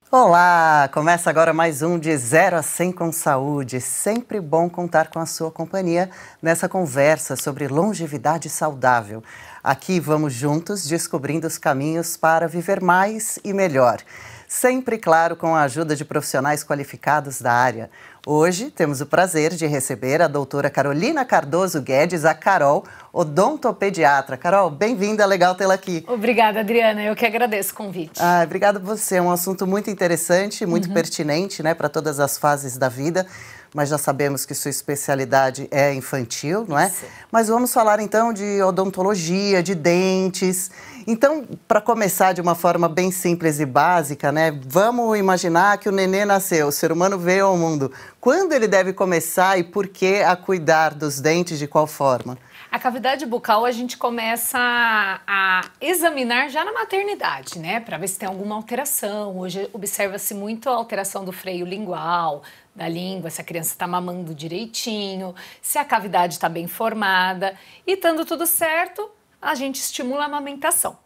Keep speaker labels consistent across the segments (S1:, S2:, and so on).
S1: Olá! Começa agora mais um de 0 a 100 com saúde. Sempre bom contar com a sua companhia nessa conversa sobre longevidade saudável. Aqui vamos juntos descobrindo os caminhos para viver mais e melhor. Sempre, claro, com a ajuda de profissionais qualificados da área. Hoje temos o prazer de receber a doutora Carolina Cardoso Guedes, a Carol, odontopediatra. Carol, bem-vinda, legal tê-la aqui.
S2: Obrigada, Adriana, eu que agradeço o convite.
S1: Obrigada a você, é um assunto muito interessante, muito pertinente, né, para todas as fases da vida. Mas já sabemos que sua especialidade é infantil, não é?
S2: Isso.
S1: Mas vamos falar então de odontologia, de dentes. Então, para começar de uma forma bem simples e básica, né? Vamos imaginar que o nenê nasceu, o ser humano veio ao mundo. Quando ele deve começar e por que a cuidar dos dentes, de qual forma?
S2: A cavidade bucal a gente começa a examinar já na maternidade, né? Para ver se tem alguma alteração. Hoje observa-se muito a alteração do freio lingual, da língua, se a criança está mamando direitinho, se a cavidade está bem formada. E estando tudo certo, a gente estimula a amamentação.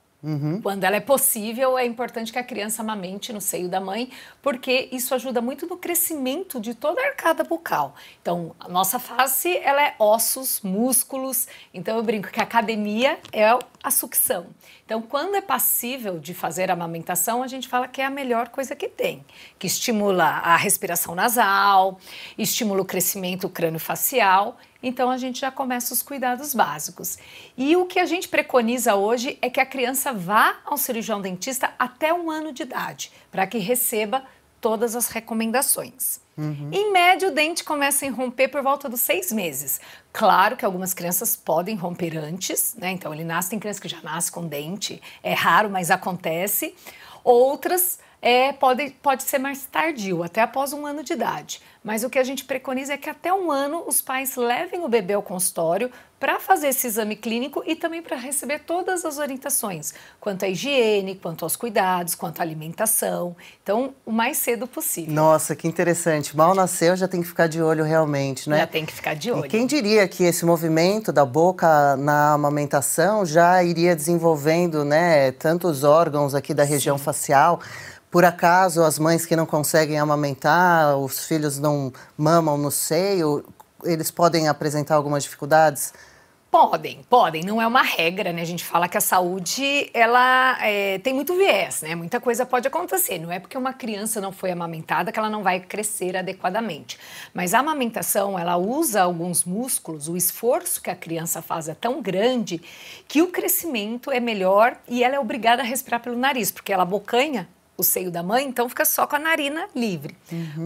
S2: Quando ela é possível, é importante que a criança amamente no seio da mãe, porque isso ajuda muito no crescimento de toda a arcada bucal. Então, a nossa face, ela é ossos, músculos, então eu brinco que a academia é a sucção. Então, quando é passível de fazer a amamentação, a gente fala que é a melhor coisa que tem, que estimula a respiração nasal, estimula o crescimento crâniofacial. Então, a gente já começa os cuidados básicos. E o que a gente preconiza hoje é que a criança vá ao cirurgião dentista até 1 ano de idade, para que receba todas as recomendações. Em média, o dente começa a romper por volta dos 6 meses. Claro que algumas crianças podem romper antes, né? Então, tem criança que já nasce com dente, é raro, mas acontece. Outras pode ser mais tardio, até após 1 ano de idade. Mas o que a gente preconiza é que até 1 ano os pais levem o bebê ao consultório para fazer esse exame clínico e também para receber todas as orientações, quanto à higiene, quanto aos cuidados, quanto à alimentação. Então, o mais cedo possível.
S1: Nossa, que interessante. Mal nasceu, já tem que ficar de olho realmente, né?
S2: Já tem que ficar de olho.
S1: E quem diria que esse movimento da boca na amamentação já iria desenvolvendo, né, tantos órgãos aqui da região facial. Por acaso, as mães que não conseguem amamentar, os filhos não mamam no seio, eles podem apresentar algumas dificuldades?
S2: Podem, não é uma regra, né? A gente fala que a saúde, ela tem muito viés, né? Muita coisa pode acontecer, não é porque uma criança não foi amamentada que ela não vai crescer adequadamente. Mas a amamentação, ela usa alguns músculos, o esforço que a criança faz é tão grande que o crescimento é melhor e ela é obrigada a respirar pelo nariz, porque ela abocanha o seio da mãe, então fica só com a narina livre.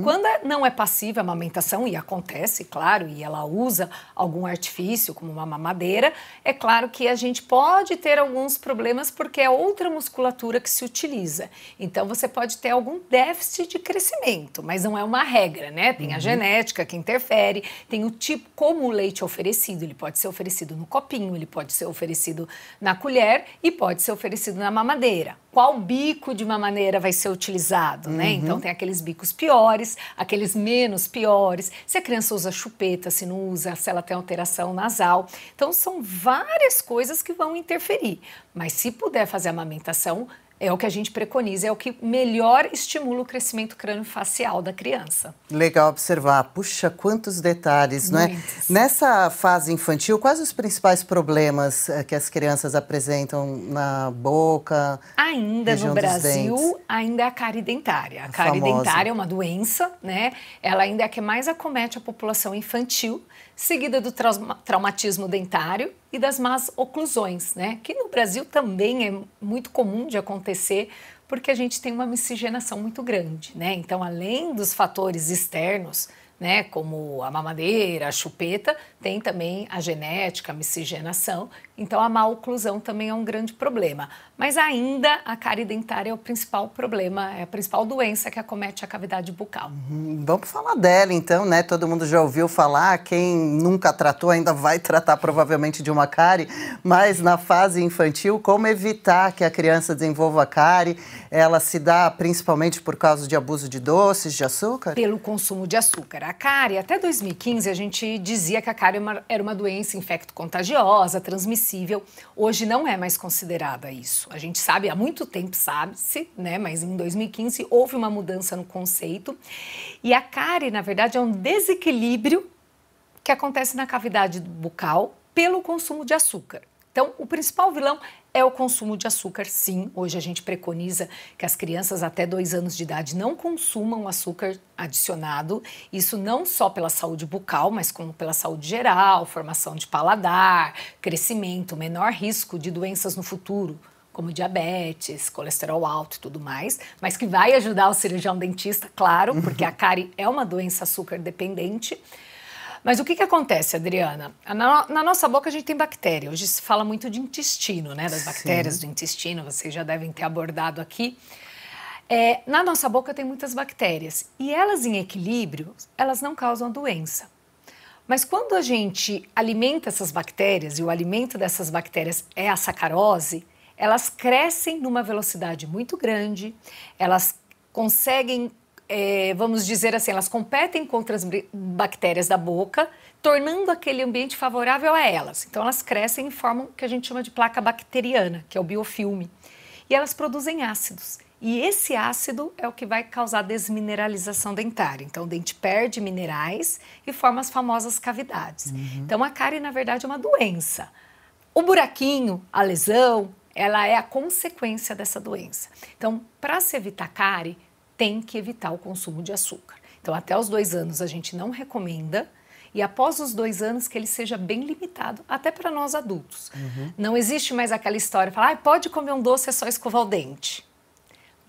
S2: Quando não é passiva a amamentação, e acontece, claro, e ela usa algum artifício, como uma mamadeira, é claro que a gente pode ter alguns problemas porque é outra musculatura que se utiliza. Então, você pode ter algum déficit de crescimento, mas não é uma regra, né? Tem a genética que interfere, tem o tipo, como o leite é oferecido, ele pode ser oferecido no copinho, ele pode ser oferecido na colher e pode ser oferecido na mamadeira. Qual bico de mamadeira vai ser utilizado, né? Então, tem aqueles bicos piores, aqueles menos piores. Se a criança usa chupeta, se não usa, se ela tem alteração nasal. Então, são várias coisas que vão interferir. Mas se puder fazer a amamentação, é o que a gente preconiza, é o que melhor estimula o crescimento crâniofacial da criança.
S1: Legal observar. Puxa, quantos detalhes, não é? Nessa fase infantil, quais os principais problemas que as crianças apresentam na boca?
S2: Ainda no Brasil, ainda é a cárie dentária. A cárie dentária é uma doença, né? Ela ainda é a que mais acomete a população infantil, seguida do traumatismo dentário e das más oclusões, né? Que no Brasil também é muito comum de acontecer, porque a gente tem uma miscigenação muito grande, né? Então, além dos fatores externos, né, como a mamadeira, a chupeta, tem também a genética, a miscigenação. Então, a má oclusão também é um grande problema. Mas ainda a cárie dentária é o principal problema, é a principal doença que acomete a cavidade bucal.
S1: Vamos falar dela, então, né? Todo mundo já ouviu falar, quem nunca tratou ainda vai tratar provavelmente de uma cárie, mas na fase infantil, como evitar que a criança desenvolva cárie? Ela se dá principalmente por causa de abuso de doces, de açúcar?
S2: Pelo consumo de açúcar. A cárie, até 2015, a gente dizia que a cárie era uma doença infecto-contagiosa, transmissível, inadmissível. Hoje não é mais considerada isso. A gente sabe, há muito tempo sabe-se, né? Mas em 2015 houve uma mudança no conceito. E a cárie, na verdade, é um desequilíbrio que acontece na cavidade bucal pelo consumo de açúcar. Então, o principal vilão é o consumo de açúcar, sim. Hoje a gente preconiza que as crianças até 2 anos de idade não consumam açúcar adicionado. Isso não só pela saúde bucal, mas como pela saúde geral, formação de paladar, crescimento, menor risco de doenças no futuro, como diabetes, colesterol alto e tudo mais, mas que vai ajudar o cirurgião dentista, claro, porque a cárie é uma doença açúcar dependente. Mas o que acontece, Adriana? Na nossa boca a gente tem bactéria. Hoje se fala muito de intestino, né? Das bactérias do intestino, vocês já devem ter abordado aqui. Na nossa boca tem muitas bactérias e elas em equilíbrio, elas não causam doença. Mas quando a gente alimenta essas bactérias e o alimento dessas bactérias é a sacarose, elas crescem numa velocidade muito grande, elas conseguem... vamos dizer assim, elas competem contra as bactérias da boca, tornando aquele ambiente favorável a elas. Então, elas crescem e formam o que a gente chama de placa bacteriana, que é o biofilme. E elas produzem ácidos. E esse ácido é o que vai causar desmineralização dentária. Então, o dente perde minerais e forma as famosas cavidades. Então, a cárie, na verdade, é uma doença. O buraquinho, a lesão, ela é a consequência dessa doença. Então, para se evitar cárie, tem que evitar o consumo de açúcar. Então, até os 2 anos a gente não recomenda e após os 2 anos que ele seja bem limitado, até para nós adultos. Não existe mais aquela história, falar, pode comer um doce, é só escovar o dente.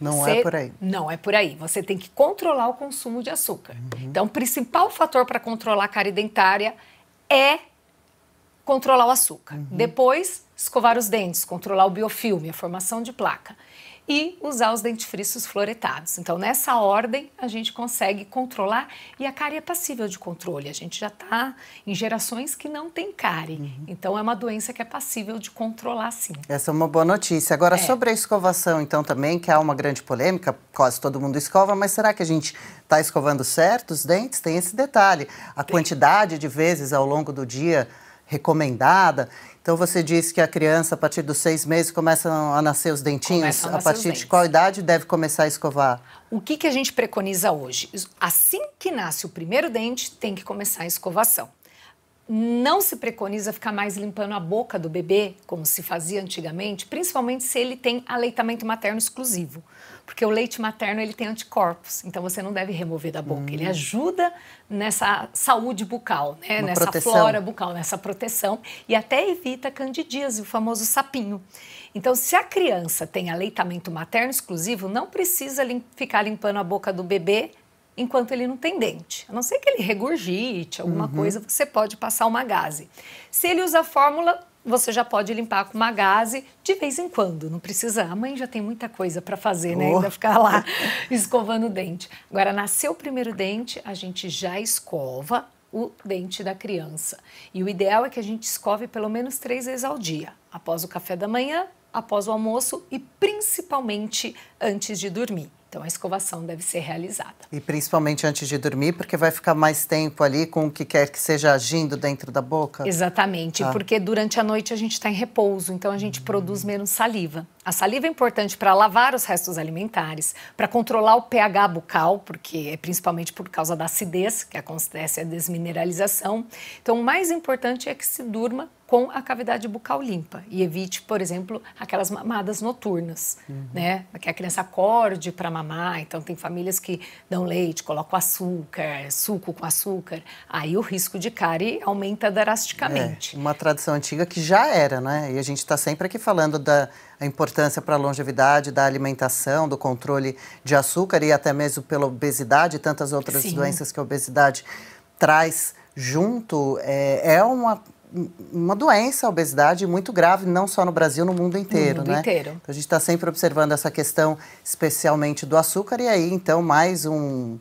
S1: Não é por aí.
S2: Não é por aí. Você tem que controlar o consumo de açúcar. Então, o principal fator para controlar a cárie dentária é controlar o açúcar. Depois, escovar os dentes, controlar o biofilme, a formação de placa. E usar os dentifrícios fluoretados. Então, nessa ordem, a gente consegue controlar e a cárie é passível de controle. A gente já está em gerações que não tem cárie. Então, é uma doença que é passível de controlar, sim.
S1: Essa é uma boa notícia. Agora, sobre a escovação, então, também, que há uma grande polêmica, quase todo mundo escova, mas será que a gente está escovando certo os dentes? Tem esse detalhe. A quantidade de vezes ao longo do dia recomendada. Então, você disse que a criança, a partir dos 6 meses, começa a nascer os dentinhos. A partir de qual idade deve começar a escovar?
S2: O que a gente preconiza hoje? Assim que nasce o primeiro dente, tem que começar a escovação. Não se preconiza ficar mais limpando a boca do bebê, como se fazia antigamente, principalmente se ele tem aleitamento materno exclusivo. Porque o leite materno ele tem anticorpos, então você não deve remover da boca. Ele ajuda nessa saúde bucal, né? Nessa proteção. Flora bucal, nessa proteção e até evita candidíase, o famoso sapinho. Então, se a criança tem aleitamento materno exclusivo, não precisa ficar limpando a boca do bebê enquanto ele não tem dente. A não ser que ele regurgite alguma coisa, você pode passar uma gaze. Se ele usa fórmula, você já pode limpar com uma gaze de vez em quando. Não precisa, a mãe já tem muita coisa para fazer, né? Ainda ficar lá escovando o dente. Agora, nasceu o primeiro dente, a gente já escova o dente da criança. E o ideal é que a gente escove pelo menos 3 vezes ao dia. Após o café da manhã, após o almoço e principalmente antes de dormir. Então, a escovação deve ser realizada. E
S1: principalmente antes de dormir, porque vai ficar mais tempo ali com o que quer que seja agindo dentro da boca?
S2: Exatamente, porque durante a noite a gente está em repouso, então a gente produz menos saliva. A saliva é importante para lavar os restos alimentares, para controlar o pH bucal, porque é principalmente por causa da acidez que acontece a desmineralização. Então, o mais importante é que se durma com a cavidade bucal limpa e evite, por exemplo, aquelas mamadas noturnas, né? Que a criança acorde para mamar, então tem famílias que dão leite, colocam açúcar, suco com açúcar, aí o risco de cárie aumenta drasticamente.
S1: Uma tradição antiga que já era, né? E a gente está sempre aqui falando da importância para a longevidade, da alimentação, do controle de açúcar e até mesmo pela obesidade e tantas outras doenças que a obesidade traz junto. É uma doença, a obesidade, muito grave, não só no Brasil, no mundo inteiro,
S2: no mundo inteiro.
S1: Então, a gente está sempre observando essa questão, especialmente do açúcar, e aí, então, mais um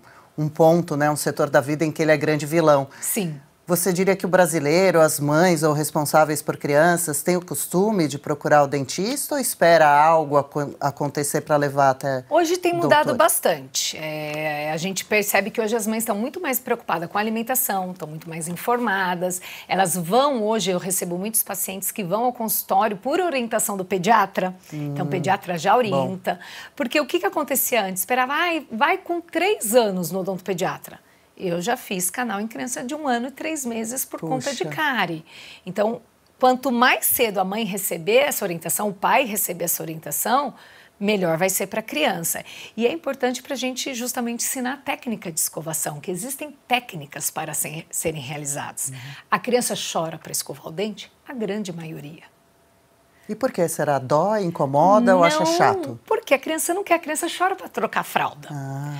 S1: ponto, né, um setor da vida em que ele é grande vilão.
S2: Sim.
S1: Você diria que o brasileiro, as mães ou responsáveis por crianças, têm o costume de procurar o dentista ou espera algo acontecer para levar até
S2: Hoje tem
S1: o
S2: mudado
S1: doutor?
S2: bastante. A gente percebe que hoje as mães estão muito mais preocupadas com a alimentação, estão muito mais informadas. Elas vão, hoje eu recebo muitos pacientes que vão ao consultório por orientação do pediatra. Então o pediatra já orienta. Porque o que acontecia antes? Esperava, vai com 3 anos no odontopediatra. Eu já fiz canal em criança de 1 ano e 3 meses por conta de cárie. Então, quanto mais cedo a mãe receber essa orientação, o pai receber essa orientação, melhor vai ser para a criança. E é importante para a gente justamente ensinar a técnica de escovação, que existem técnicas para serem realizadas. A criança chora para escovar o dente? A grande maioria.
S1: E por que? Será? Dói, incomoda ou acha chato?
S2: Porque a criança não quer, a criança chora para trocar a fralda.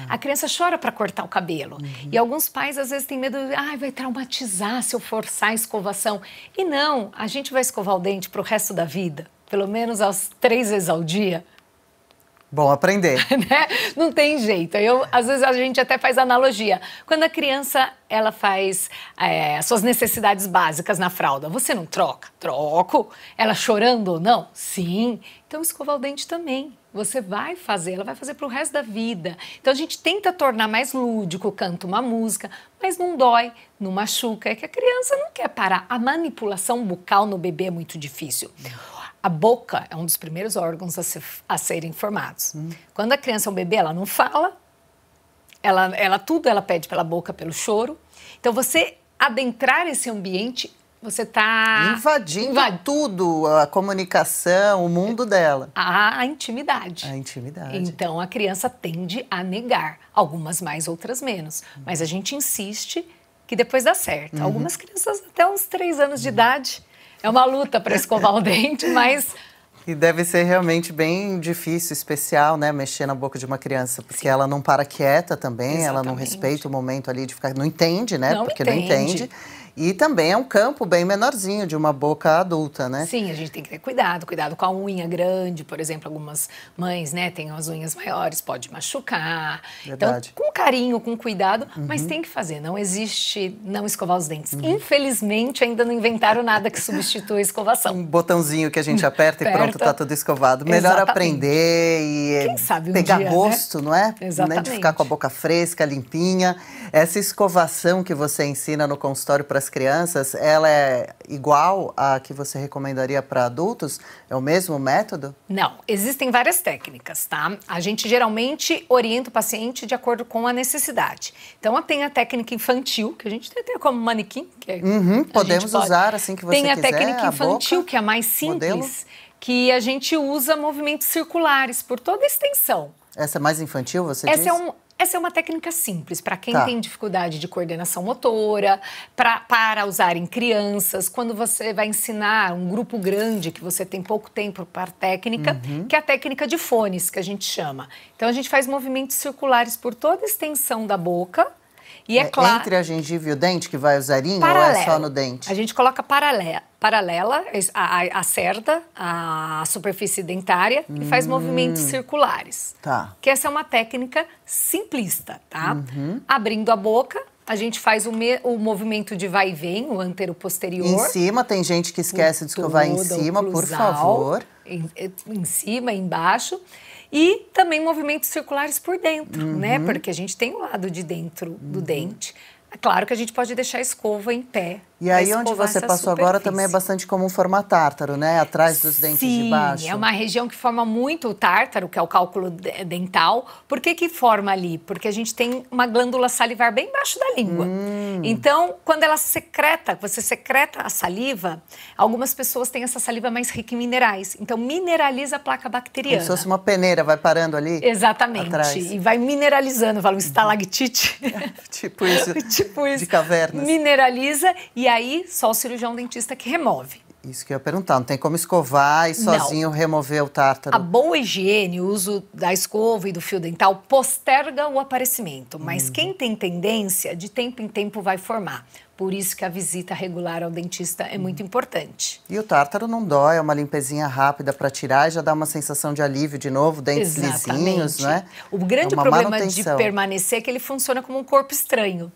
S2: A criança chora para cortar o cabelo. E alguns pais às vezes têm medo, vai traumatizar se eu forçar a escovação. E não, a gente vai escovar o dente para o resto da vida, pelo menos 3 vezes ao dia.
S1: Bom aprender.
S2: Né? Não tem jeito. Às vezes a gente até faz analogia. Quando a criança ela faz as suas necessidades básicas na fralda, você não troca? Troco. Ela chorando ou não? Sim. Então escovar o dente também. Você vai fazer, ela vai fazer para o resto da vida. Então a gente tenta tornar mais lúdico, canta uma música, mas não dói, não machuca. É que a criança não quer parar. A manipulação bucal no bebê é muito difícil. A boca é um dos primeiros órgãos a serem formados. Quando a criança é um bebê, ela não fala, tudo ela pede pela boca, pelo choro. Então, você adentrar esse ambiente, você está
S1: invadindo tudo, a comunicação, o mundo dela.
S2: A intimidade.
S1: A intimidade.
S2: Então, a criança tende a negar, algumas mais, outras menos. Mas a gente insiste que depois dá certo. Algumas crianças até uns 3 anos de idade... É uma luta para escovar o dente, mas...
S1: E deve ser realmente bem difícil, especial, né? Mexer na boca de uma criança, porque ela não para quieta também, ela não respeita o momento ali de ficar... Não entende, né? Porque não entende. E também é um campo bem menorzinho de uma boca adulta, né?
S2: Sim, a gente tem que ter cuidado com a unha grande, por exemplo, algumas mães, né, têm as unhas maiores, pode machucar.
S1: Verdade.
S2: Então, com carinho, com cuidado, mas tem que fazer, não existe não escovar os dentes. Infelizmente, ainda não inventaram nada que substitua a escovação.
S1: Um botãozinho que a gente aperta e pronto, tá tudo escovado. Melhor aprender e
S2: quem sabe
S1: pegar
S2: dia,
S1: gosto,
S2: né?
S1: Não é?
S2: Exatamente.
S1: De ficar com a boca fresca, limpinha. Essa escovação que você ensina no consultório para as crianças, ela é igual à que você recomendaria para adultos? É o mesmo método?
S2: Não, existem várias técnicas, tá? A gente geralmente orienta o paciente de acordo com a necessidade. Então, tem a técnica infantil, que a gente tem até como manequim. Que
S1: podemos usar assim que você quiser.
S2: Tem a técnica infantil, que é a mais simples, modelo, que a gente usa movimentos circulares por toda a extensão.
S1: Essa é mais infantil, você diz?
S2: Essa é uma técnica simples para quem tem dificuldade de coordenação motora, para usar em crianças, quando você vai ensinar um grupo grande que você tem pouco tempo para a técnica, que é a técnica de fones, que a gente chama. Então, a gente faz movimentos circulares por toda a extensão da boca. E é claro,
S1: entre a gengiva e o dente que vai o zerinho ou é só no dente?
S2: A gente coloca paralela a cerda, a superfície dentária e faz movimentos circulares.
S1: Tá.
S2: Que essa é uma técnica simplista, tá? Abrindo a boca, a gente faz o movimento de vai e vem, o antero-posterior.
S1: Em cima, tem gente que esquece de escovar em cima, por favor.
S2: Em cima, embaixo. E também movimentos circulares por dentro, né? Porque a gente tem o lado de dentro do dente. É claro que a gente pode deixar a escova em pé.
S1: E aí, onde você passou agora, também é bastante comum formar tártaro, né? Atrás dos dentes de baixo.
S2: Sim, é uma região que forma muito o tártaro, que é o cálculo dental. Por que forma ali? Porque a gente tem uma glândula salivar bem embaixo da língua. Então, quando ela secreta, você secreta a saliva, algumas pessoas têm essa saliva mais rica em minerais. Então, mineraliza a placa bacteriana.
S1: Como se fosse uma peneira, vai parando ali?
S2: Exatamente. Atrás. E vai mineralizando, fala um estalactite.
S1: Tipo isso.
S2: Tipo isso.
S1: De cavernas.
S2: Mineraliza e aí só o cirurgião dentista que remove.
S1: Isso que eu ia perguntar, não tem como escovar e sozinho remover o tártaro?
S2: A boa higiene, o uso da escova e do fio dental posterga o aparecimento, mas quem tem tendência, de tempo em tempo vai formar. Por isso que a visita regular ao dentista é muito importante.
S1: E o tártaro não dói, é uma limpezinha rápida para tirar e já dá uma sensação de alívio de novo, dentes lisinhos, não é?
S2: O grande problema de permanecer é que ele funciona como um corpo estranho.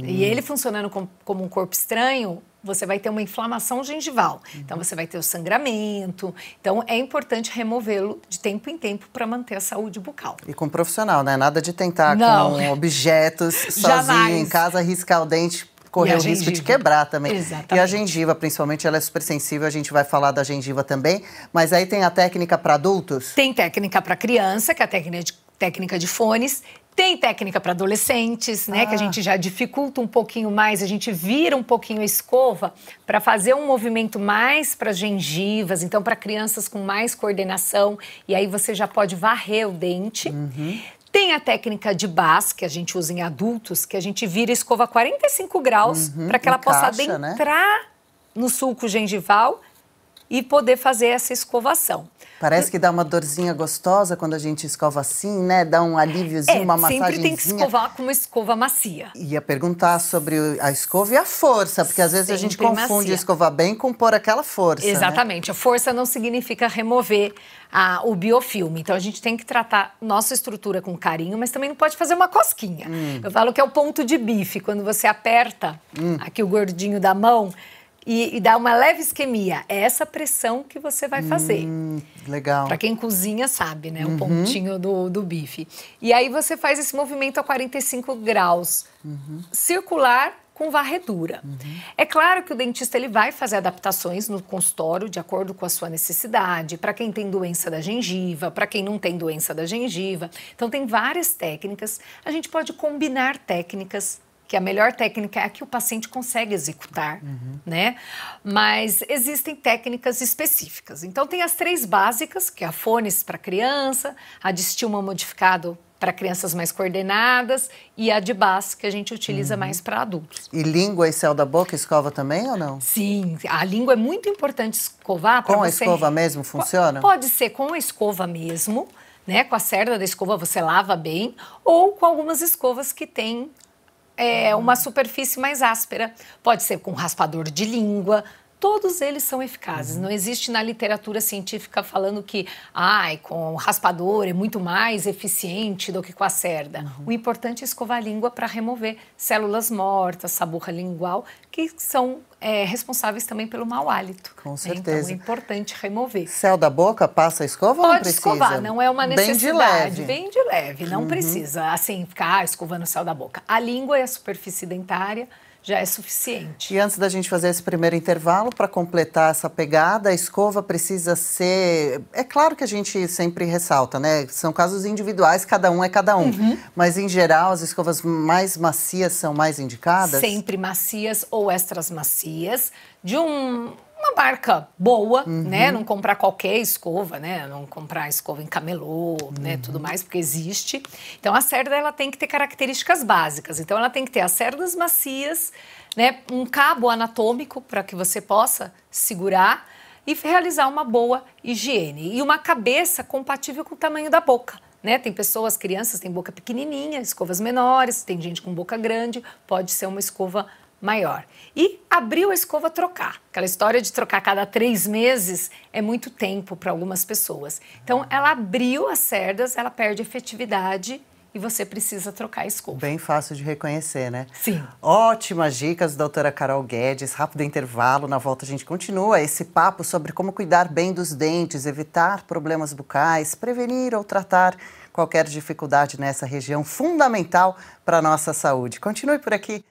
S2: E ele funcionando como um corpo estranho, você vai ter uma inflamação gengival. Então, você vai ter o sangramento. Então, é importante removê-lo de tempo em tempo para manter a saúde bucal.
S1: E com profissional, né? Nada de tentar com objetos sozinho em casa, riscar o dente, correr o risco de quebrar também.
S2: Exatamente.
S1: E a gengiva, principalmente, ela é super sensível, a gente vai falar da gengiva também. Mas aí tem a técnica para adultos?
S2: Tem técnica para criança, que é a técnica de fones. Tem técnica para adolescentes, né? Que a gente já dificulta um pouquinho mais, a gente vira um pouquinho a escova para fazer um movimento mais para gengivas, então para crianças com mais coordenação, e aí você já pode varrer o dente. Tem a técnica de Bas, que a gente usa em adultos, que a gente vira a escova a 45 graus para que ela possa adentrar no sulco gengival e poder fazer essa escovação.
S1: Parece que dá uma dorzinha gostosa quando a gente escova assim, né? Dá um alíviozinho, uma massagenzinha.
S2: Sempre tem que escovar com uma escova macia.
S1: Ia perguntar sobre a escova e a força, porque às vezes a gente confunde escovar bem com pôr aquela força.
S2: Exatamente. Né? A força não significa remover o biofilme. Então, a gente tem que tratar nossa estrutura com carinho, mas também não pode fazer uma cosquinha. Eu falo que é o ponto de bife. Quando você aperta aqui o gordinho da mão e dá uma leve isquemia, é essa pressão que você vai fazer.
S1: Legal.
S2: Para quem cozinha sabe, né? O pontinho do bife. E aí você faz esse movimento a 45 graus, circular com varredura. É claro que o dentista ele vai fazer adaptações no consultório de acordo com a sua necessidade, para quem tem doença da gengiva, para quem não tem doença da gengiva. Então tem várias técnicas. A gente pode combinar técnicas, que a melhor técnica é a que o paciente consegue executar, né? Mas existem técnicas específicas. Então, tem as 3 básicas, que é a fones para criança, a de estilma modificado para crianças mais coordenadas e a de Bas, que a gente utiliza mais para adultos.
S1: E língua e céu da boca escova também ou não?
S2: Sim, a língua é muito importante escovar.
S1: Com a escova mesmo funciona?
S2: Pode ser com a escova mesmo, né? Com a cerda da escova você lava bem, ou com algumas escovas que têm uma superfície mais áspera. Pode ser com raspador de língua. Todos eles são eficazes. Não existe na literatura científica falando que com o raspador é muito mais eficiente do que com a cerda. O importante é escovar a língua para remover células mortas, saburra lingual, que são responsáveis também pelo mau hálito.
S1: Com certeza.
S2: Então é importante remover.
S1: Céu da boca, passa a escova ou não precisa?
S2: Pode escovar, não é uma necessidade.
S1: Bem de leve.
S2: Bem de leve, não precisa assim ficar escovando o céu da boca. A língua e a superfície dentária já é suficiente.
S1: E antes da gente fazer esse primeiro intervalo, para completar essa pegada, a escova precisa ser... É claro que a gente sempre ressalta, né? São casos individuais, cada um é cada um. Mas, em geral, as escovas mais macias são mais indicadas?
S2: Sempre macias ou extras macias, de uma marca boa, né? Não comprar qualquer escova, né? Não comprar escova em camelô, né? Tudo mais, porque existe. Então, a cerda, ela tem que ter características básicas. Então, ela tem que ter as cerdas macias, né? Um cabo anatômico para que você possa segurar e realizar uma boa higiene. E uma cabeça compatível com o tamanho da boca. Né? Tem pessoas, crianças, têm boca pequenininha, escovas menores, tem gente com boca grande, pode ser uma escova maior. E abriu a escova, trocar. Aquela história de trocar a cada 3 meses é muito tempo para algumas pessoas. Então, ela abriu as cerdas, ela perde efetividade e você precisa trocar a escova.
S1: Bem fácil de reconhecer, né?
S2: Sim.
S1: Ótimas dicas, doutora Carol Guedes. Rápido intervalo, na volta a gente continua esse papo sobre como cuidar bem dos dentes, evitar problemas bucais, prevenir ou tratar qualquer dificuldade nessa região fundamental para a nossa saúde. Continue por aqui.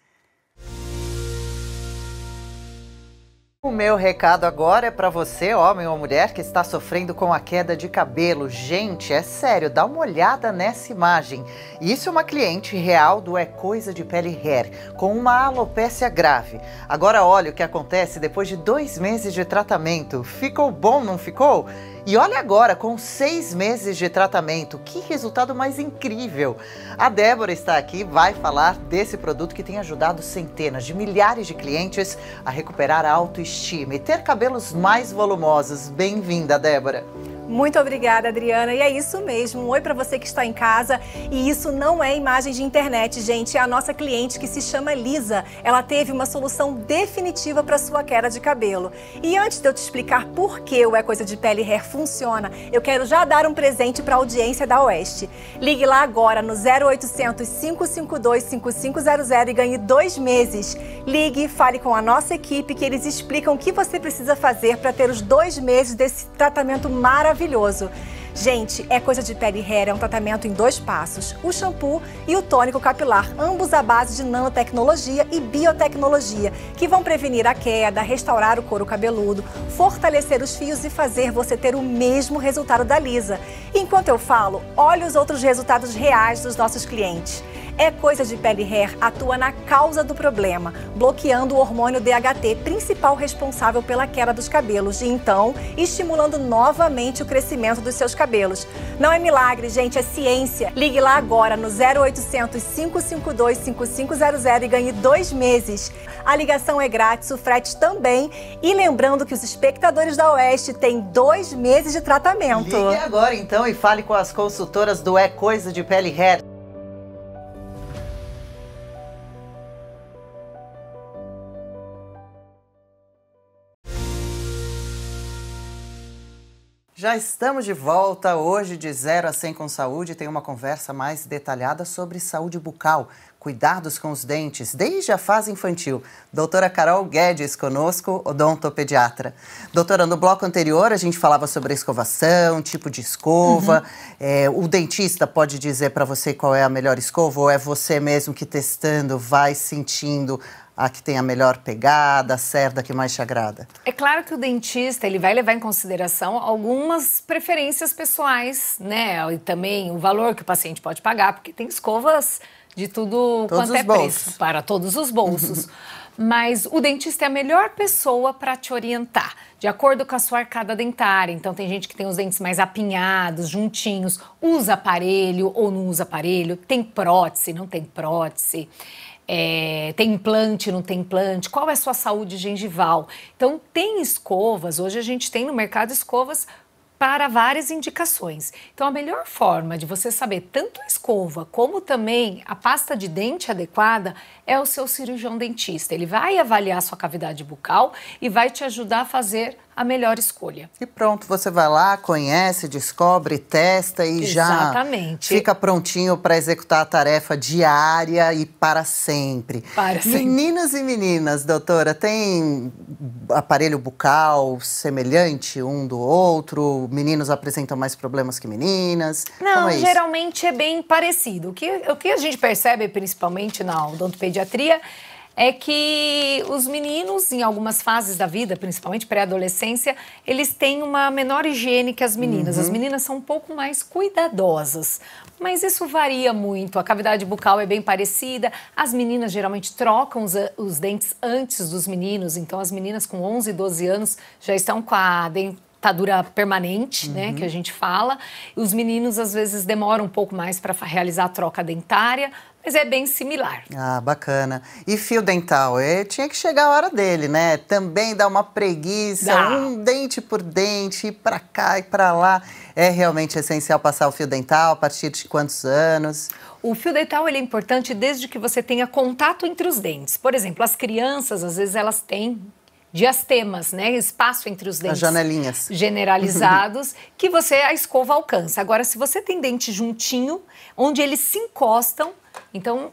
S1: O meu recado agora é para você, homem ou mulher, que está sofrendo com a queda de cabelo. Gente, é sério, dá uma olhada nessa imagem. Isso é uma cliente real do É Coisa de Pele Hair, com uma alopécia grave. Agora olha o que acontece depois de 2 meses de tratamento. Ficou bom, não ficou? E olha agora, com 6 meses de tratamento, que resultado mais incrível! A Débora está aqui, vai falar desse produto que tem ajudado centenas de milhares de clientes a recuperar a autoestima e ter cabelos mais volumosos. Bem-vinda, Débora!
S3: Muito obrigada, Adriana. E é isso mesmo. Um oi para você que está em casa. E isso não é imagem de internet, gente. É a nossa cliente que se chama Lisa. Ela teve uma solução definitiva para sua queda de cabelo. E antes de eu te explicar por que o É Coisa de Pele Hair funciona, eu quero já dar um presente para a audiência da Oeste. Ligue lá agora no 0800 552 5500 e ganhe 2 meses. Ligue e fale com a nossa equipe que eles explicam o que você precisa fazer para ter os 2 meses desse tratamento maravilhoso. Gente, É Coisa de Pele Hair é um tratamento em 2 passos, o shampoo e o tônico capilar, ambos à base de nanotecnologia e biotecnologia, que vão prevenir a queda, restaurar o couro cabeludo, fortalecer os fios e fazer você ter o mesmo resultado da Lisa. Enquanto eu falo, olhe os outros resultados reais dos nossos clientes. É Coisa de Pele Hair atua na causa do problema, bloqueando o hormônio DHT, principal responsável pela queda dos cabelos, e então estimulando novamente o crescimento dos seus cabelos. Não é milagre, gente, é ciência. Ligue lá agora no 0800 552 5500 e ganhe 2 meses. A ligação é grátis, o frete também. E lembrando que os espectadores da Oeste têm 2 meses de tratamento.
S1: Ligue agora então e fale com as consultoras do É Coisa de Pele Hair. Já estamos de volta, hoje de 0 a 100 com saúde, tem uma conversa mais detalhada sobre saúde bucal, cuidados com os dentes, desde a fase infantil. Doutora Carol Guedes conosco, odontopediatra. Doutora, no bloco anterior a gente falava sobre a escovação, tipo de escova, o dentista pode dizer para você qual é a melhor escova ou é você mesmo que testando vai sentindo a que tem a melhor pegada, a cerda que mais te agrada?
S2: É claro que o dentista ele vai levar em consideração algumas preferências pessoais, né? E também o valor que o paciente pode pagar, porque tem escovas de tudo quanto é preço, para todos os bolsos. Mas o dentista é a melhor pessoa para te orientar, de acordo com a sua arcada dentária. Então, tem gente que tem os dentes mais apinhados, juntinhos, usa aparelho ou não usa aparelho, tem prótese, não tem prótese. Tem implante, não tem implante, qual é a sua saúde gengival. Então, tem escovas, hoje a gente tem no mercado escovas para várias indicações. Então, a melhor forma de você saber tanto a escova como também a pasta de dente adequada é o seu cirurgião dentista. Ele vai avaliar a sua cavidade bucal e vai te ajudar a fazer a melhor escolha.
S1: E pronto, você vai lá, conhece, descobre, testa e
S2: Exatamente.
S1: Já fica prontinho para executar a tarefa diária e para sempre.
S2: Para sempre.
S1: Meninos e meninas, doutora, tem aparelho bucal semelhante um do outro? Meninos apresentam mais problemas que meninas?
S2: Não, geralmente é bem parecido. O que a gente percebe, principalmente na odontopediatria, é que os meninos, em algumas fases da vida, principalmente pré-adolescência, eles têm uma menor higiene que as meninas. As meninas são um pouco mais cuidadosas, mas isso varia muito. A cavidade bucal é bem parecida. As meninas geralmente trocam os dentes antes dos meninos, então as meninas com 11, 12 anos já estão com a dentadura permanente, né, que a gente fala. Os meninos, às vezes, demoram um pouco mais para realizar a troca dentária, mas é bem similar.
S1: Ah, bacana. E fio dental? Tinha que chegar a hora dele, né? Também dá uma preguiça, um dente por dente, ir para cá e para lá. É realmente essencial passar o fio dental a partir de quantos anos?
S2: O fio dental ele é importante desde que você tenha contato entre os dentes. Por exemplo, as crianças, às vezes, elas têm diastemas, né? Espaço entre os dentes.
S1: As janelinhas.
S2: Generalizados, que a escova alcança. Agora, se você tem dente juntinho, onde eles se encostam, então,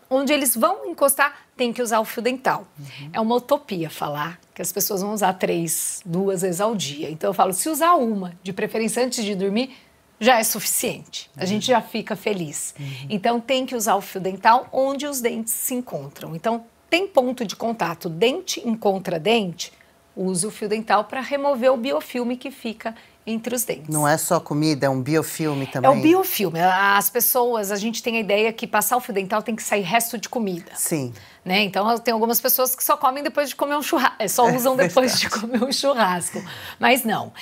S2: onde eles vão encostar, tem que usar o fio dental. É uma utopia falar que as pessoas vão usar 2 vezes ao dia. Então, eu falo, se usar uma, de preferência antes de dormir, já é suficiente. A gente já fica feliz. Então, tem que usar o fio dental onde os dentes se encontram. Então, tem ponto de contato, dente encontra dente, use o fio dental para remover o biofilme que fica entre os dentes.
S1: Não é só comida, é um biofilme também?
S2: É o biofilme. As pessoas, a gente tem a ideia que passar o fio dental tem que sair resto de comida.
S1: Sim.
S2: Né? Então, tem algumas pessoas que só comem depois de comer um churrasco, só usam depois de comer um churrasco. Mas não.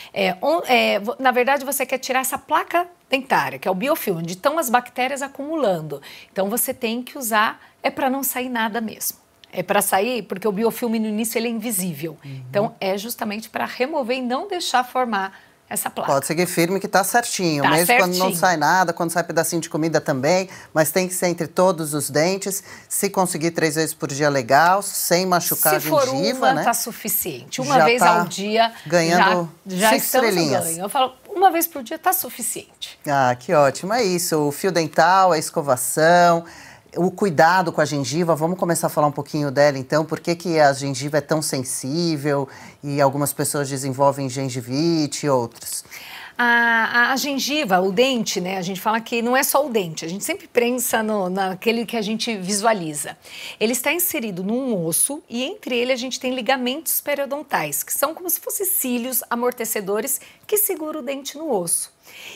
S2: Na verdade, você quer tirar essa placa dentária, que é o biofilme, onde estão as bactérias acumulando. Então, você tem que usar, para não sair nada mesmo. É para sair, porque o biofilme no início ele é invisível. Então, é justamente para remover e não deixar formar essa placa.
S1: Pode seguir firme que tá certinho,
S2: tá
S1: mesmo
S2: certinho.
S1: Quando não sai nada, quando sai pedacinho de comida também, mas tem que ser entre todos os dentes. Se conseguir 3 vezes por dia, legal, sem machucar a gengiva,
S2: Se for uma,
S1: né?
S2: tá suficiente. Uma
S1: Já
S2: vez
S1: tá
S2: ao dia,
S1: ganhando
S2: já
S1: 5
S2: estamos no
S1: estrelinhas.
S2: ganho. Eu falo, uma vez por dia tá suficiente.
S1: Ah, que ótimo. É isso, o fio dental, a escovação, o cuidado com a gengiva. Vamos começar a falar um pouquinho dela, então. Por que que a gengiva é tão sensível e algumas pessoas desenvolvem gengivite e outros?
S2: A gengiva, o dente, né? A gente fala que não é só o dente, a gente sempre pensa naquele que a gente visualiza. Ele está inserido num osso e entre ele a gente tem ligamentos periodontais, que são como se fossem cílios amortecedores que seguram o dente no osso.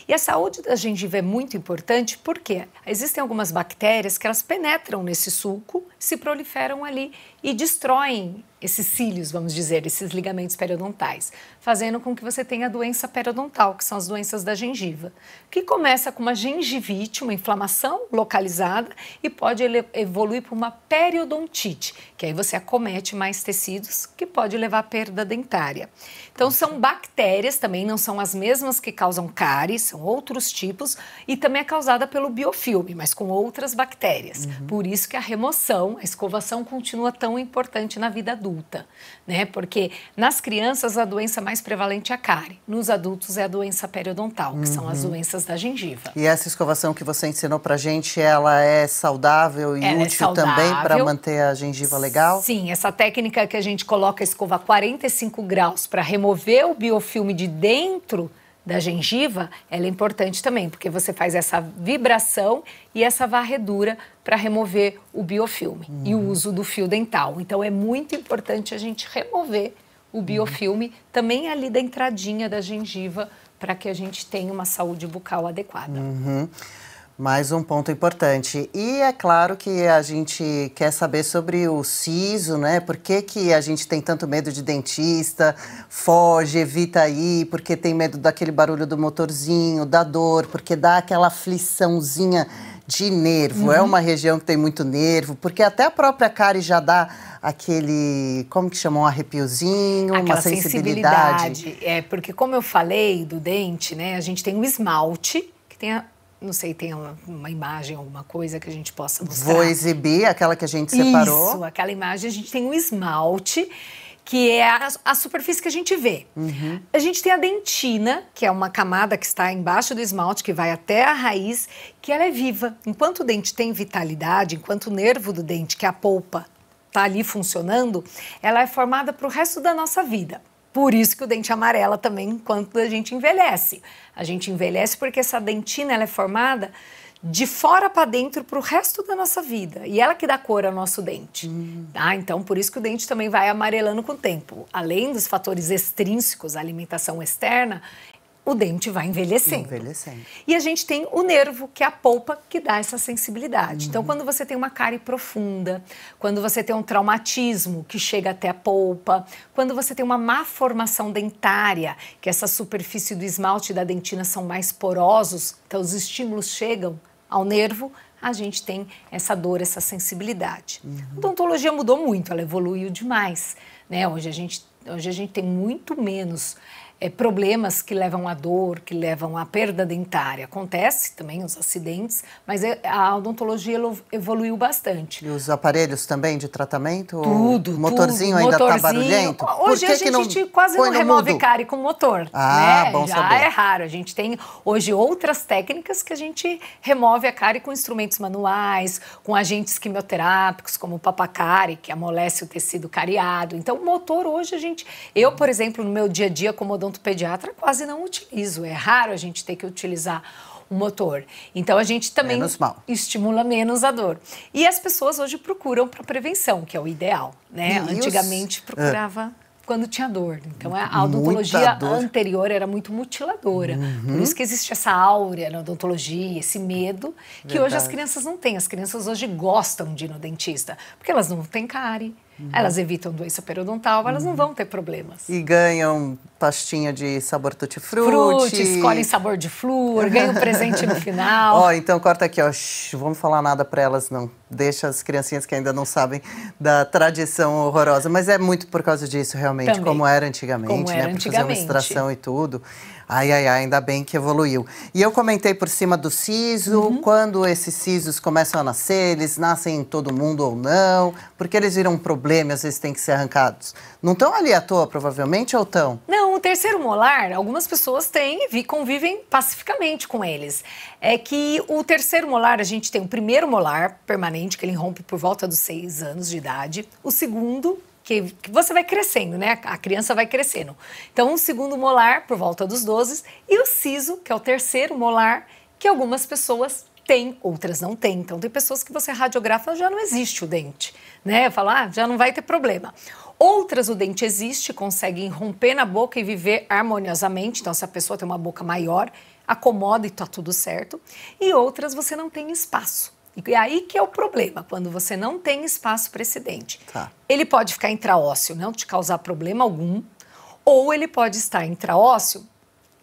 S2: E a saúde da gengiva é muito importante porque existem algumas bactérias que elas penetram nesse sulco, se proliferam ali e destroem esses cílios, vamos dizer, esses ligamentos periodontais, fazendo com que você tenha a doença periodontal, que são as doenças da gengiva, que começa com uma gengivite, uma inflamação localizada e pode evoluir para uma periodontite, que aí você acomete mais tecidos, que pode levar à perda dentária. Então são bactérias também, não são as mesmas que causam cárie, são outros tipos e também é causada pelo biofilme, mas com outras bactérias. Por isso que a remoção, a escovação continua tão importante na vida adulta, né? Porque nas crianças a doença mais prevalente é a cárie, nos adultos é a doença periodontal, que são as doenças da gengiva.
S1: E essa escovação que você ensinou pra gente, ela é saudável e útil também para manter a gengiva legal?
S2: Sim, essa técnica que a gente coloca a escova a 45 graus para remover o biofilme de dentro da gengiva, ela é importante também, porque você faz essa vibração e essa varredura para remover o biofilme e o uso do fio dental. Então, é muito importante a gente remover o biofilme também ali da entradinha da gengiva para que a gente tenha uma saúde bucal adequada.
S1: Mais um ponto importante. E é claro que a gente quer saber sobre o siso, né? Por que que a gente tem tanto medo de dentista, foge, evita ir, porque tem medo daquele barulho do motorzinho, da dor, porque dá aquela afliçãozinha de nervo. É uma região que tem muito nervo, porque até a própria cárie já dá aquele, como que chama, um arrepiozinho,
S2: aquela
S1: uma sensibilidade.
S2: É, porque como eu falei do dente, né? A gente tem o esmalte, que tem não sei, tem uma imagem, alguma coisa que a gente possa mostrar.
S1: Vou exibir aquela que a gente separou.
S2: Isso, aquela imagem. A gente tem o esmalte, que é a superfície que a gente vê. A gente tem a dentina, que é uma camada que está embaixo do esmalte, que vai até a raiz, que ela é viva. Enquanto o dente tem vitalidade, enquanto o nervo do dente, que é a polpa, está ali funcionando, ela é formada para o resto da nossa vida. Por isso que o dente amarela também enquanto a gente envelhece. A gente envelhece porque essa dentina ela é formada de fora para dentro para o resto da nossa vida. E ela que dá cor ao nosso dente. Tá? Então, por isso que o dente também vai amarelando com o tempo. Além dos fatores extrínsecos, a alimentação externa, o dente vai envelhecendo. E a gente tem o nervo, que é a polpa, que dá essa sensibilidade. Então, quando você tem uma cárie profunda, quando você tem um traumatismo que chega até a polpa, quando você tem uma má formação dentária, que essa superfície do esmalte e da dentina são mais porosos, então os estímulos chegam ao nervo, a gente tem essa dor, essa sensibilidade. A odontologia mudou muito, ela evoluiu demais, né? Hoje a gente tem muito menos problemas que levam à dor, que levam à perda dentária. Acontece também os acidentes, mas a odontologia evoluiu bastante.
S1: E os aparelhos também de tratamento?
S2: Tudo,
S1: o motorzinho ainda está barulhento?
S2: Hoje a gente quase não remove cárie com motor. Né?
S1: Bom
S2: já
S1: saber.
S2: É raro. A gente tem hoje outras técnicas que a gente remove a cárie com instrumentos manuais, com agentes quimioterápicos, como o papacárie, que amolece o tecido cariado. Então, o motor hoje eu, por exemplo, no meu dia a dia como odontopediatra, quase não utilizo. É raro a gente ter que utilizar o motor. Então, a gente também estimula menos a dor. E as pessoas hoje procuram para prevenção, que é o ideal, né? Antigamente procurava quando tinha dor. Então, a odontologia anterior era muito mutiladora. Por isso que existe essa áurea na odontologia, esse medo, que hoje as crianças não têm. As crianças hoje gostam de ir no dentista, porque elas não têm cárie. Elas evitam doença periodontal, elas não vão ter problemas.
S1: E ganham pastinha de sabor tutti-frutti.
S2: Escolhem sabor de flúor, ganham presente no final.
S1: Então corta aqui, ó. Vamos falar nada para elas, não. deixa as criancinhas que ainda não sabem da tradição horrorosa. Mas é muito por causa disso, realmente,
S2: Também.
S1: como era antigamente,
S2: Como era
S1: né? Para fazer uma
S2: antigamente.
S1: extração e tudo. Ai, ai, ai, ainda bem que evoluiu. E eu comentei por cima do siso, quando esses sisos começam a nascer, eles nascem em todo mundo ou não, porque eles viram um problema e às vezes têm que ser arrancados. Não estão ali à toa, provavelmente, ou estão?
S2: Não, o terceiro molar, algumas pessoas têm e convivem pacificamente com eles. É que o terceiro molar, a gente tem o primeiro molar permanente, que ele rompe por volta dos 6 anos de idade. O segundo, que você vai crescendo, né? A criança vai crescendo. Então, o segundo molar, por volta dos 12. E o siso, que é o terceiro molar, que algumas pessoas têm, outras não têm. Então, tem pessoas que você radiografa, já não existe o dente, né? Fala, já não vai ter problema. Outras, o dente existe, conseguem romper na boca e viver harmoniosamente. Então, se a pessoa tem uma boca maior, acomoda e tá tudo certo. E outras, você não tem espaço. E aí que é o problema, quando você não tem espaço para esse dente.
S1: Tá.
S2: Ele pode ficar intraósseo, não te causar problema algum, ou ele pode estar intraósseo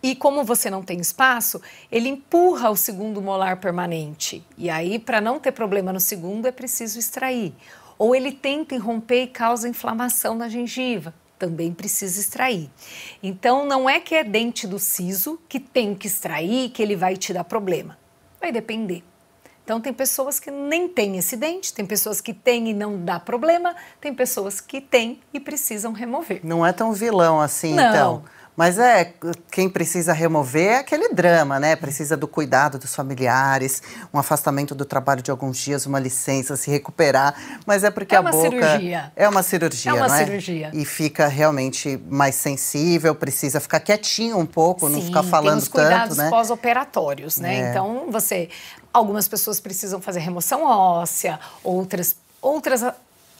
S2: e, como você não tem espaço, ele empurra o segundo molar permanente. E aí, para não ter problema no segundo, é preciso extrair. Ou ele tenta irromper e causa inflamação na gengiva, também precisa extrair. Então, não é que é dente do siso que tem que extrair, que ele vai te dar problema. Vai depender. Então, tem pessoas que nem têm esse dente, tem pessoas que têm e não dá problema, tem pessoas que têm e precisam remover.
S1: Não é tão vilão assim,
S2: Não.
S1: então. Mas quem precisa remover é aquele drama, né? Precisa do cuidado dos familiares, um afastamento do trabalho de alguns dias, uma licença, se recuperar. Mas é porque
S2: É
S1: a
S2: uma
S1: boca...
S2: cirurgia.
S1: É uma cirurgia,
S2: É uma
S1: não é?
S2: cirurgia.
S1: E fica realmente mais sensível, precisa ficar quietinho um pouco, não
S2: Sim,
S1: ficar falando
S2: tem os cuidados
S1: tanto, né?
S2: pós-operatórios, né?
S1: É.
S2: Então, algumas pessoas precisam fazer remoção óssea, outras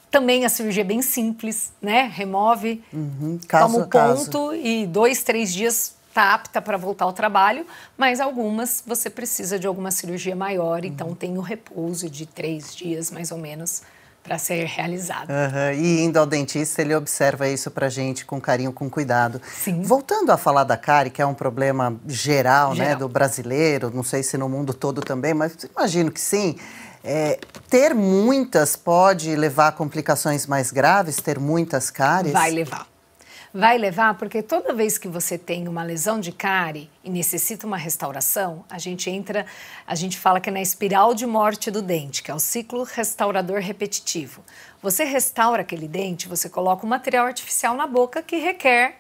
S2: também a cirurgia é bem simples, né? Remove,
S1: caso
S2: toma
S1: a
S2: o
S1: caso.
S2: ponto e 2, 3 dias está apta para voltar ao trabalho, mas algumas você precisa de alguma cirurgia maior, então tem o repouso de 3 dias mais ou menos para ser realizado.
S1: E indo ao dentista, ele observa isso pra gente com carinho, com cuidado.
S2: Sim.
S1: Voltando a falar da cárie, que é um problema geral, né,
S2: Geral.
S1: do brasileiro, não sei se no mundo todo também, mas imagino que sim. Ter muitas pode levar a complicações mais graves, ter muitas cáries?
S2: Vai levar. Vai levar porque toda vez que você tem uma lesão de cárie e necessita uma restauração, a gente fala que é na espiral de morte do dente, que é o ciclo restaurador repetitivo. Você restaura aquele dente, você coloca um material artificial na boca que requer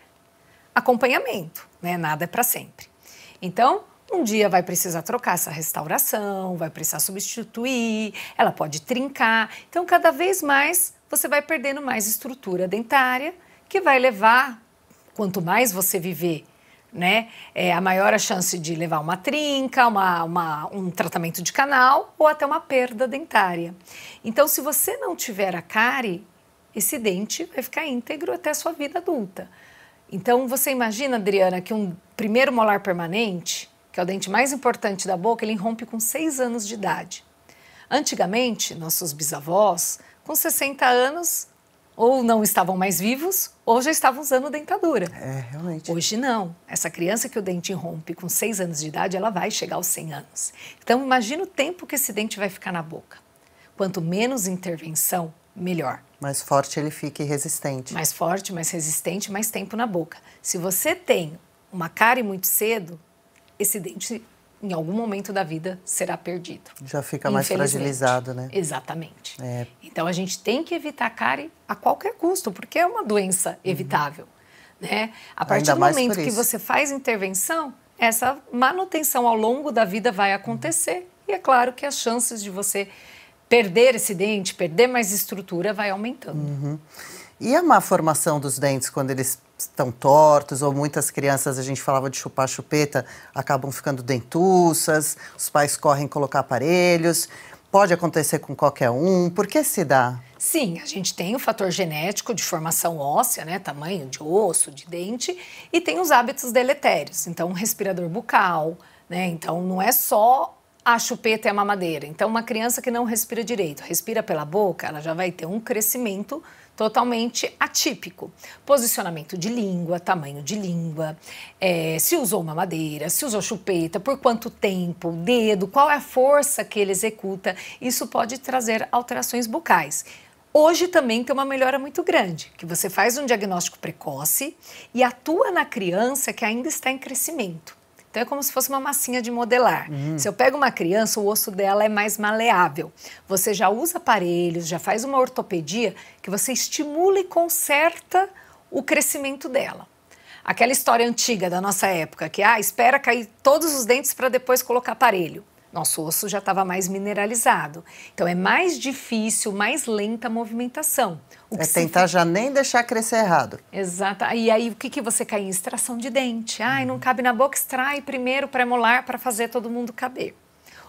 S2: acompanhamento, né? Nada é para sempre. Então, um dia vai precisar trocar essa restauração, vai precisar substituir, ela pode trincar. Então, cada vez mais você vai perdendo mais estrutura dentária, que vai levar, quanto mais você viver, né, a maior a chance de levar uma trinca, um tratamento de canal ou até uma perda dentária. Então, se você não tiver a cárie, esse dente vai ficar íntegro até a sua vida adulta. Então, você imagina, Adriana, que um primeiro molar permanente, que é o dente mais importante da boca, ele irrompe com 6 anos de idade. Antigamente, nossos bisavós, com 60 anos, ou não estavam mais vivos, ou já estavam usando dentadura.
S1: Realmente.
S2: Hoje não. Essa criança que o dente irrompe com 6 anos de idade, ela vai chegar aos 100 anos. Então, imagina o tempo que esse dente vai ficar na boca. Quanto menos intervenção, melhor.
S1: Mais forte ele fica e resistente.
S2: Mais forte, mais resistente, mais tempo na boca. Se você tem uma cárie muito cedo, esse dente, em algum momento da vida, será perdido.
S1: Já fica mais fragilizado, né?
S2: Exatamente. Então, a gente tem que evitar a cárie a qualquer custo, porque é uma doença evitável, né? A partir do momento que você faz intervenção, essa manutenção ao longo da vida vai acontecer. E é claro que as chances de você perder esse dente, perder mais estrutura, vai aumentando.
S1: E a má formação dos dentes quando eles estão tortos, ou muitas crianças, a gente falava de chupar chupeta, acabam ficando dentuças, os pais correm colocar aparelhos, pode acontecer com qualquer um, por que se dá?
S2: Sim, a gente tem o fator genético de formação óssea, né, tamanho de osso, de dente, e tem os hábitos deletérios, então um respirador bucal, né, então não é só a chupeta e a mamadeira. Então, uma criança que não respira direito, respira pela boca, ela já vai ter um crescimento totalmente atípico. Posicionamento de língua, tamanho de língua, se usou mamadeira, se usou chupeta, por quanto tempo, dedo, qual é a força que ele executa. Isso pode trazer alterações bucais. Hoje também tem uma melhora muito grande, que você faz um diagnóstico precoce e atua na criança que ainda está em crescimento. Então é como se fosse uma massinha de modelar. Se eu pego uma criança, o osso dela é mais maleável. Você já usa aparelhos, já faz uma ortopedia que você estimula e conserta o crescimento dela. Aquela história antiga da nossa época, que espera cair todos os dentes para depois colocar aparelho. Nosso osso já estava mais mineralizado. Então é mais difícil, mais lenta a movimentação.
S1: Tentar já nem deixar crescer errado.
S2: Exato. E aí o que você cai em? Extração de dente. Não cabe na boca, extrai primeiro pré-molar para fazer todo mundo caber.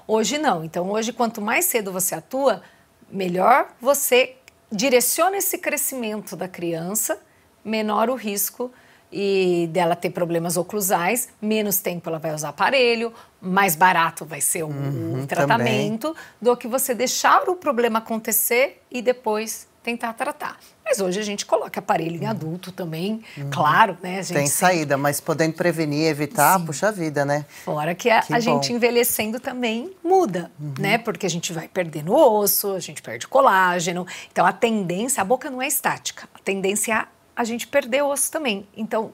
S2: Hoje não. Então hoje quanto mais cedo você atua, melhor você direciona esse crescimento da criança, menor o risco e dela ter problemas oclusais, menos tempo ela vai usar aparelho, mais barato vai ser o tratamento, do que você deixar o problema acontecer e depois tentar tratar. Mas hoje a gente coloca aparelho em adulto também, claro, né? A gente
S1: tem saída, mas podendo prevenir, evitar, puxa vida, né?
S2: Fora que a gente envelhecendo também muda, né? Porque a gente vai perdendo osso, a gente perde colágeno. Então a tendência, a boca não é estática, a tendência é a gente perder osso também. Então,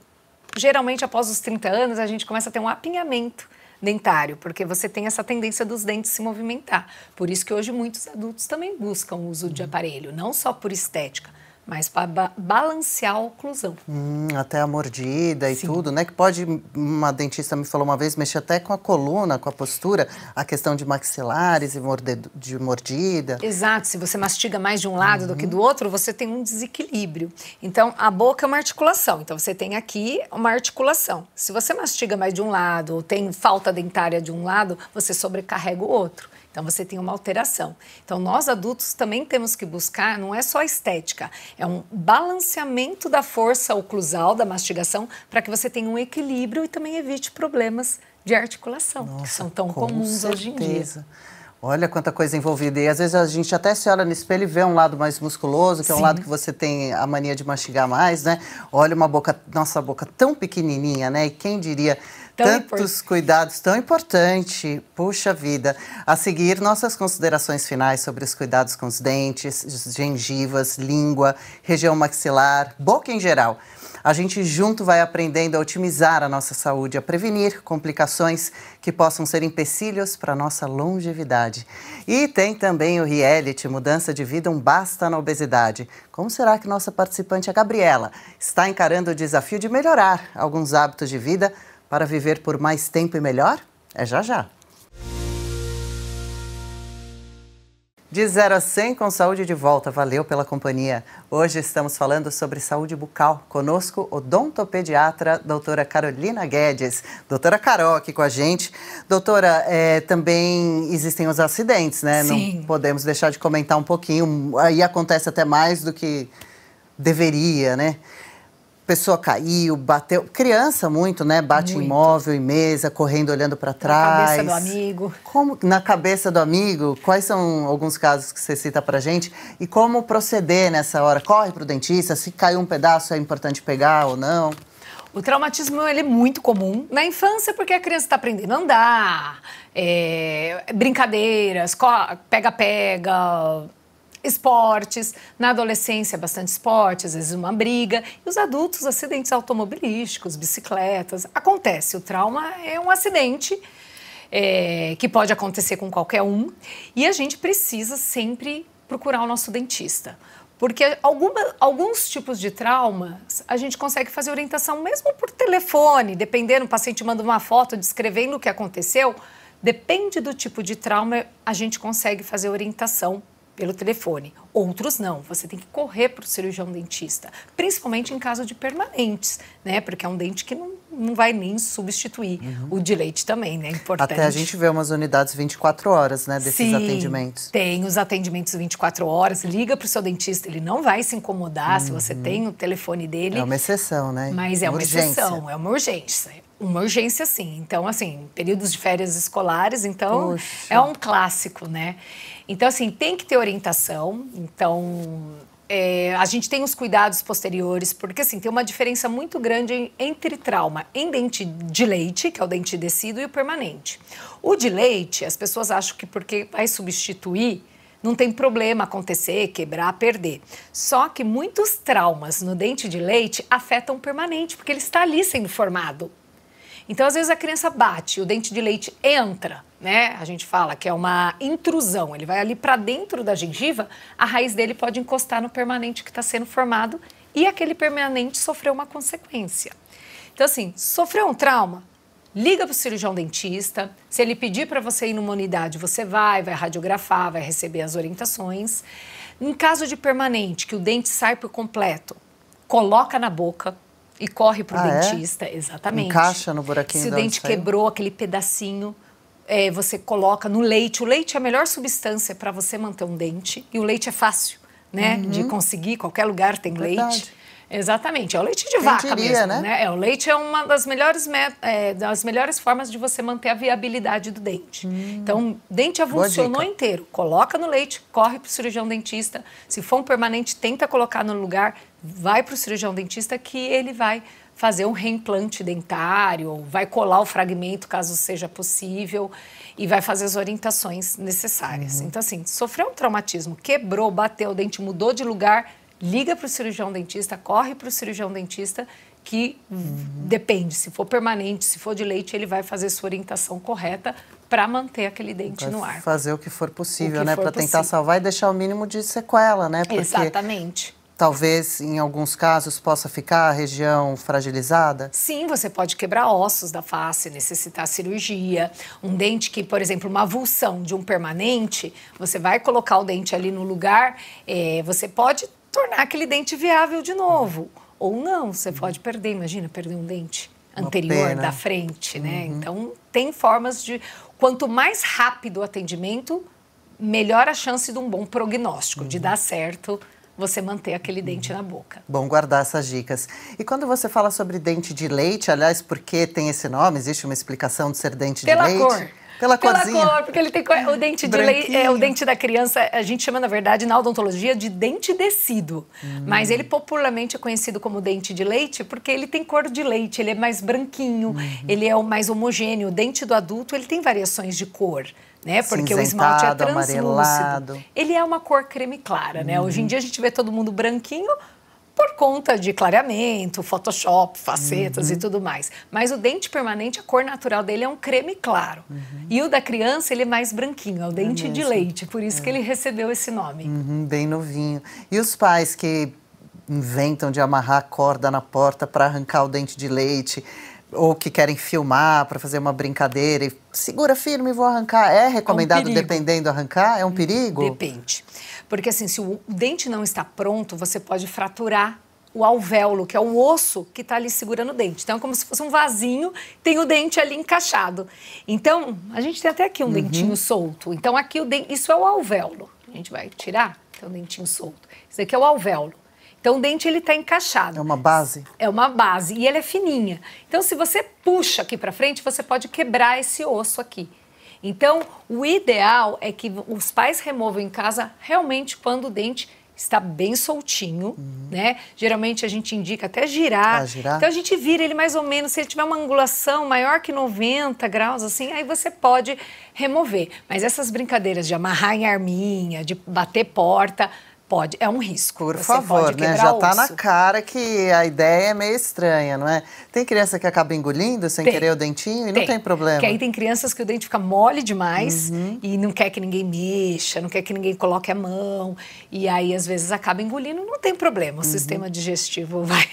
S2: geralmente, após os 30 anos, a gente começa a ter um apinhamento dentário, porque você tem essa tendência dos dentes se movimentar. Por isso que hoje muitos adultos também buscam o uso de aparelho, não só por estética, mas para balancear a oclusão.
S1: Até a mordida e tudo, né? Que pode, uma dentista me falou uma vez, mexer até com a coluna, com a postura, a questão de maxilares e de mordida.
S2: Exato, se você mastiga mais de um lado do que do outro, você tem um desequilíbrio. Então, a boca é uma articulação, então você tem aqui uma articulação. Se você mastiga mais de um lado, ou tem falta dentária de um lado, você sobrecarrega o outro. Então, você tem uma alteração. Então, nós adultos também temos que buscar, não é só estética, é um balanceamento da força oclusal, da mastigação, para que você tenha um equilíbrio e também evite problemas de articulação, que são tão comuns hoje em dia.
S1: Olha quanta coisa envolvida. E às vezes a gente até se olha no espelho e vê um lado mais musculoso, que é um lado que você tem a mania de mastigar mais, né? Olha uma boca, nossa boca tão pequenininha, né? E quem diria... Tantos cuidados, tão importante, puxa vida. A seguir, nossas considerações finais sobre os cuidados com os dentes, gengivas, língua, região maxilar, boca em geral. A gente junto vai aprendendo a otimizar a nossa saúde, a prevenir complicações que possam ser empecilhos para a nossa longevidade. E tem também o reality Mudança de Vida, um basta na obesidade. Como será que nossa participante, a Gabriela, está encarando o desafio de melhorar alguns hábitos de vida para viver por mais tempo e melhor? É já já. De 0 a 100 com saúde de volta. Valeu pela companhia. Hoje estamos falando sobre saúde bucal. Conosco, odontopediatra, doutora Carolina Guedes. Doutora Carol aqui com a gente. Doutora, também existem os acidentes, né?
S2: Sim.
S1: Não podemos deixar de comentar um pouquinho. Aí acontece até mais do que deveria, né? Pessoa caiu, bateu, criança muito, né? Bate muito. Em móvel, em mesa, correndo, olhando para trás.
S2: Na cabeça do amigo.
S1: Como, na cabeça do amigo? Quais são alguns casos que você cita pra gente? E como proceder nessa hora? Corre pro dentista, se caiu um pedaço é importante pegar ou não?
S2: O traumatismo ele é muito comum na infância porque a criança está aprendendo a andar, brincadeiras, pega-pega, esportes, na adolescência bastante esporte, às vezes uma briga, e os adultos, acidentes automobilísticos, bicicletas, acontece, o trauma é um acidente que pode acontecer com qualquer um, e a gente precisa sempre procurar o nosso dentista, porque alguns tipos de traumas a gente consegue fazer orientação mesmo por telefone, dependendo, o paciente manda uma foto descrevendo o que aconteceu, depende do tipo de trauma, a gente consegue fazer orientação pelo telefone. Outros não, você tem que correr para o cirurgião dentista, principalmente em caso de permanentes, né? Porque é um dente que não vai nem substituir. O de leite também, né? É importante.
S1: Até a gente vê umas unidades 24 horas, né? Desses
S2: Sim,
S1: atendimentos.
S2: Tem os atendimentos 24 horas, liga para o seu dentista, ele não vai se incomodar se você tem o telefone dele.
S1: É uma exceção, né?
S2: Mas é uma exceção, é uma urgência. Uma urgência, sim. Então, assim, períodos de férias escolares, então, é um clássico, né? Então, assim, tem que ter orientação. Então, a gente tem os cuidados posteriores, porque assim, tem uma diferença muito grande entre trauma em dente de leite, que é o dente descido, e o permanente. O de leite, as pessoas acham que porque vai substituir, não tem problema acontecer, quebrar, perder. Só que muitos traumas no dente de leite afetam o permanente, porque ele está ali sendo formado. Então, às vezes, a criança bate, o dente de leite entra, né? A gente fala que é uma intrusão, ele vai ali para dentro da gengiva, a raiz dele pode encostar no permanente que está sendo formado e aquele permanente sofreu uma consequência. Então, assim, sofreu um trauma? Liga para o cirurgião dentista. Se ele pedir para você ir numa unidade, você vai radiografar, vai receber as orientações. Em caso de permanente, que o dente sai por completo, coloca na boca e corre para o dentista. Exatamente.
S1: Encaixa no buraquinho.
S2: Se o dente quebrou, aquele pedacinho, você coloca no leite. O leite é a melhor substância para você manter um dente. E o leite é fácil, né? De conseguir, qualquer lugar tem leite. Exatamente, é o leite de vaca mesmo, né? O leite é uma das melhores formas de você manter a viabilidade do dente. Então, dente avulsionou inteiro, coloca no leite, corre para o cirurgião dentista. Se for um permanente, tenta colocar no lugar, vai para o cirurgião dentista que ele vai fazer um reimplante dentário, vai colar o fragmento caso seja possível e vai fazer as orientações necessárias. Então, assim, sofreu um traumatismo, quebrou, bateu o dente, mudou de lugar, liga para o cirurgião dentista, corre para o cirurgião dentista, que depende, se for permanente, se for de leite, ele vai fazer sua orientação correta para manter aquele dente no ar.
S1: Fazer o que for possível, né? Para tentar salvar e deixar o mínimo de sequela, né? Porque
S2: exatamente.
S1: Talvez, em alguns casos, possa ficar a região fragilizada?
S2: Sim, você pode quebrar ossos da face, necessitar cirurgia. Um dente que, por exemplo, uma avulsão de um permanente, você vai colocar o dente ali no lugar, você pode tornar aquele dente viável de novo. Ou não, você pode perder, imagina, perder um dente anterior da frente, né? Então, tem formas de... Quanto mais rápido o atendimento, melhor a chance de um bom prognóstico, de dar certo você manter aquele dente na boca.
S1: Bom guardar essas dicas. E quando você fala sobre dente de leite, aliás, por que tem esse nome? Existe uma explicação de ser dente de leite?
S2: Pela cor.
S1: Pela corzinha.
S2: Cor, porque ele tem o dente de leite, o dente da criança, a gente chama, na verdade, na odontologia, de dente descido. Mas ele popularmente é conhecido como dente de leite porque ele tem cor de leite, ele é mais branquinho, ele é o mais homogêneo. O dente do adulto, ele tem variações de cor, né? Porque o esmalte é translúcido. Amarelado. Ele é uma cor creme clara, né? Hoje em dia a gente vê todo mundo branquinho, por conta de clareamento, Photoshop, facetas e tudo mais. Mas o dente permanente, a cor natural dele é um creme claro. E o da criança, ele é mais branquinho, é o dente de leite. Por isso que ele recebeu esse nome.
S1: Bem novinho. E os pais que inventam de amarrar a corda na porta para arrancar o dente de leite, ou que querem filmar para fazer uma brincadeira e segura firme, vou arrancar. É recomendado dependendo arrancar? É um perigo?
S2: Depende. Porque assim, se o dente não está pronto, você pode fraturar o alvéolo, que é o osso que está ali segurando o dente. Então, é como se fosse um vasinho, tem o dente ali encaixado. Então, a gente tem até aqui um dentinho solto. Então, aqui isso é o alvéolo. A gente vai tirar, tem um dentinho solto. Isso aqui é o alvéolo. Então, o dente, ele está encaixado.
S1: É uma base?
S2: É uma base, e ele é fininha. Então, se você puxa aqui para frente, você pode quebrar esse osso aqui. Então, o ideal é que os pais removam em casa realmente quando o dente está bem soltinho, né? Geralmente a gente indica até girar. Então, a gente vira ele mais ou menos, se ele tiver uma angulação maior que 90 graus, assim, aí você pode remover. Mas essas brincadeiras de amarrar em arminha, de bater porta... Pode, é um risco.
S1: Por favor, né? Já tá na cara que a ideia é meio estranha, não é? Tem criança que acaba engolindo sem querer o dentinho e não tem problema.
S2: Porque aí tem crianças que o dente fica mole demais e não quer que ninguém mexa, não quer que ninguém coloque a mão. E aí, às vezes, acaba engolindo, não tem problema. O sistema digestivo vai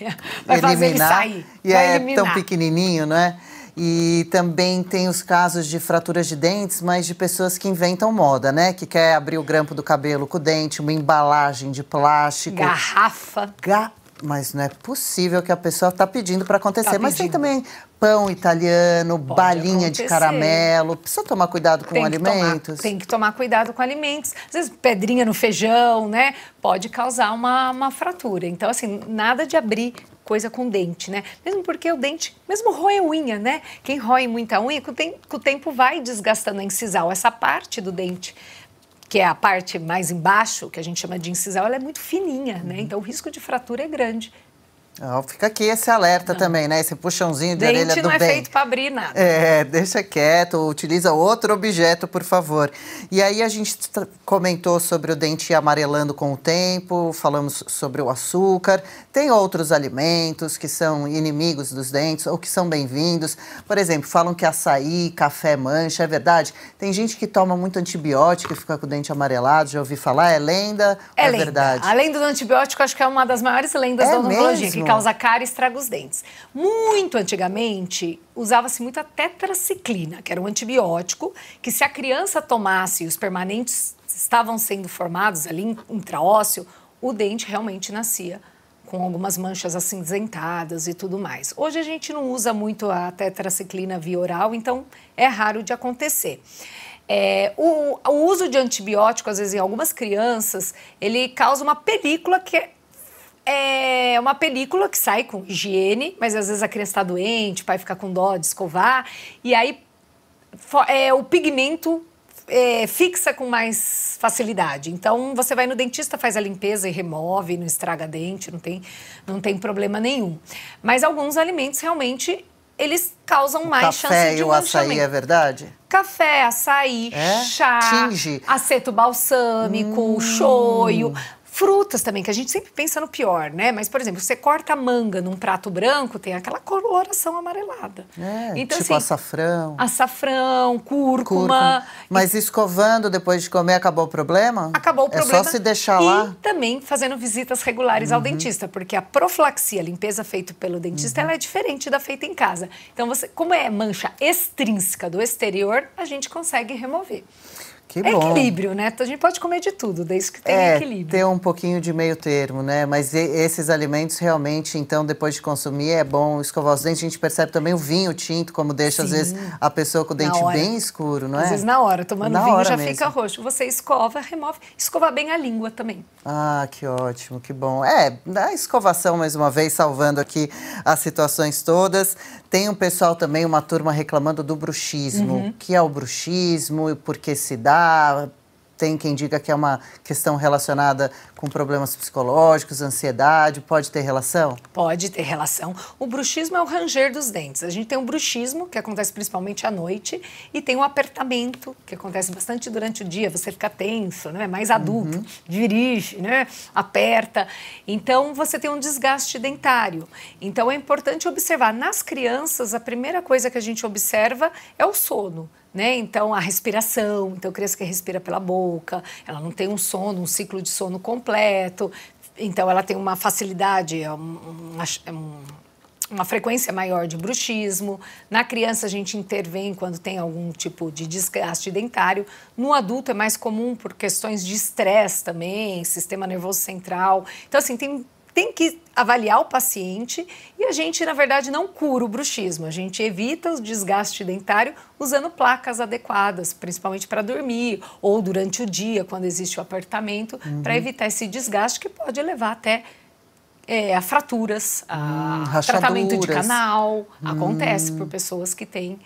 S2: fazer ele sair.
S1: E é tão pequenininho, não é? E também tem os casos de fraturas de dentes, mas de pessoas que inventam moda, né? Que quer abrir o grampo do cabelo com o dente, uma embalagem de plástico.
S2: Garrafa.
S1: Mas não é possível que a pessoa está pedindo para acontecer. Mas tem também pão italiano, balinha de caramelo. Precisa tomar cuidado com alimentos?
S2: Tem que tomar cuidado com alimentos. Às vezes, pedrinha no feijão, né? Pode causar uma fratura. Então, assim, nada de abrir coisa com dente, né? Mesmo porque o dente, mesmo roer unha, né? Quem roe muita unha, com o tempo vai desgastando a incisal, essa parte do dente. que é a parte mais embaixo, que a gente chama de incisal, ela é muito fininha, né? Então o risco de fratura é grande.
S1: Fica aqui esse alerta também, né? Esse puxãozinho de orelha do bem.
S2: Dente não é feito para abrir nada.
S1: Deixa quieto, utiliza outro objeto, por favor. E aí a gente comentou sobre o dente amarelando com o tempo, falamos sobre o açúcar. Tem outros alimentos que são inimigos dos dentes ou que são bem-vindos. Por exemplo, falam que açaí, café mancha, é verdade? Tem gente que toma muito antibiótico e fica com o dente amarelado, já ouvi falar, é lenda ou é verdade?
S2: A lenda do antibiótico acho que é uma das maiores lendas da odontologia, que causa cárie e estraga os dentes. Muito antigamente, usava-se muito a tetraciclina, que era um antibiótico, que se a criança tomasse e os permanentes estavam sendo formados ali intraósseo, o dente realmente nascia com algumas manchas acinzentadas e tudo mais. Hoje a gente não usa muito a tetraciclina via oral, então é raro de acontecer. O uso de antibiótico, às vezes em algumas crianças, ele causa uma película que é uma película que sai com higiene, mas às vezes a criança está doente, o pai fica com dó de escovar, e aí o pigmento fixa com mais facilidade. Então, você vai no dentista, faz a limpeza e remove, não estraga dente, não tem problema nenhum. Mas alguns alimentos, realmente, eles causam mais chance de manchamento. Café e o
S1: açaí, é verdade?
S2: Café, açaí, chá,
S1: tinge.
S2: aceto balsâmico, shoyu... Frutas também, que a gente sempre pensa no pior, né? Mas, por exemplo, você corta a manga num prato branco, tem aquela coloração amarelada.
S1: Então, tipo assim, açafrão.
S2: Açafrão, cúrcuma.
S1: Mas escovando depois de comer, acabou o problema?
S2: Acabou o problema.
S1: É só se deixar lá?
S2: E também fazendo visitas regulares ao dentista, porque a profilaxia, a limpeza feita pelo dentista, ela é diferente da feita em casa. Então, como é mancha extrínseca do exterior, a gente consegue remover.
S1: Que bom.
S2: Equilíbrio, né? A gente pode comer de tudo, desde que tenha equilíbrio.
S1: Ter um pouquinho de meio termo, né? Mas esses alimentos realmente, então, depois de consumir, é bom escovar os dentes. A gente percebe também o vinho tinto, como deixa, às vezes, a pessoa com o dente bem escuro, não é?
S2: Às vezes, na hora, tomando vinho, já fica roxo. Você escova, remove. Escova bem a língua também.
S1: Ah, que ótimo, que bom. A escovação, mais uma vez, salvando aqui as situações todas. Tem um pessoal também, uma turma reclamando do bruxismo. O que é o bruxismo e por que se dá? Tem quem diga que é uma questão relacionada com problemas psicológicos, ansiedade. Pode ter relação?
S2: Pode ter relação. O bruxismo é o ranger dos dentes. A gente tem o bruxismo, que acontece principalmente à noite, e tem o apertamento, que acontece bastante durante o dia. Você fica tenso, né? Mais adulto, dirige, né? Aperta. Então, você tem um desgaste dentário. Então, é importante observar. Nas crianças, a primeira coisa que a gente observa é o sono. Né? Então, a respiração, então a criança que respira pela boca, ela não tem um sono, um ciclo de sono completo, então ela tem uma facilidade, uma frequência maior de bruxismo. Na criança a gente intervém quando tem algum tipo de desgaste dentário. No adulto é mais comum por questões de estresse também, sistema nervoso central. Então, assim, tem que avaliar o paciente e a gente, na verdade, não cura o bruxismo. A gente evita o desgaste dentário usando placas adequadas, principalmente para dormir ou durante o dia, quando existe o apertamento, para evitar esse desgaste que pode levar até a fraturas, a tratamento de canal. Acontece por pessoas que têm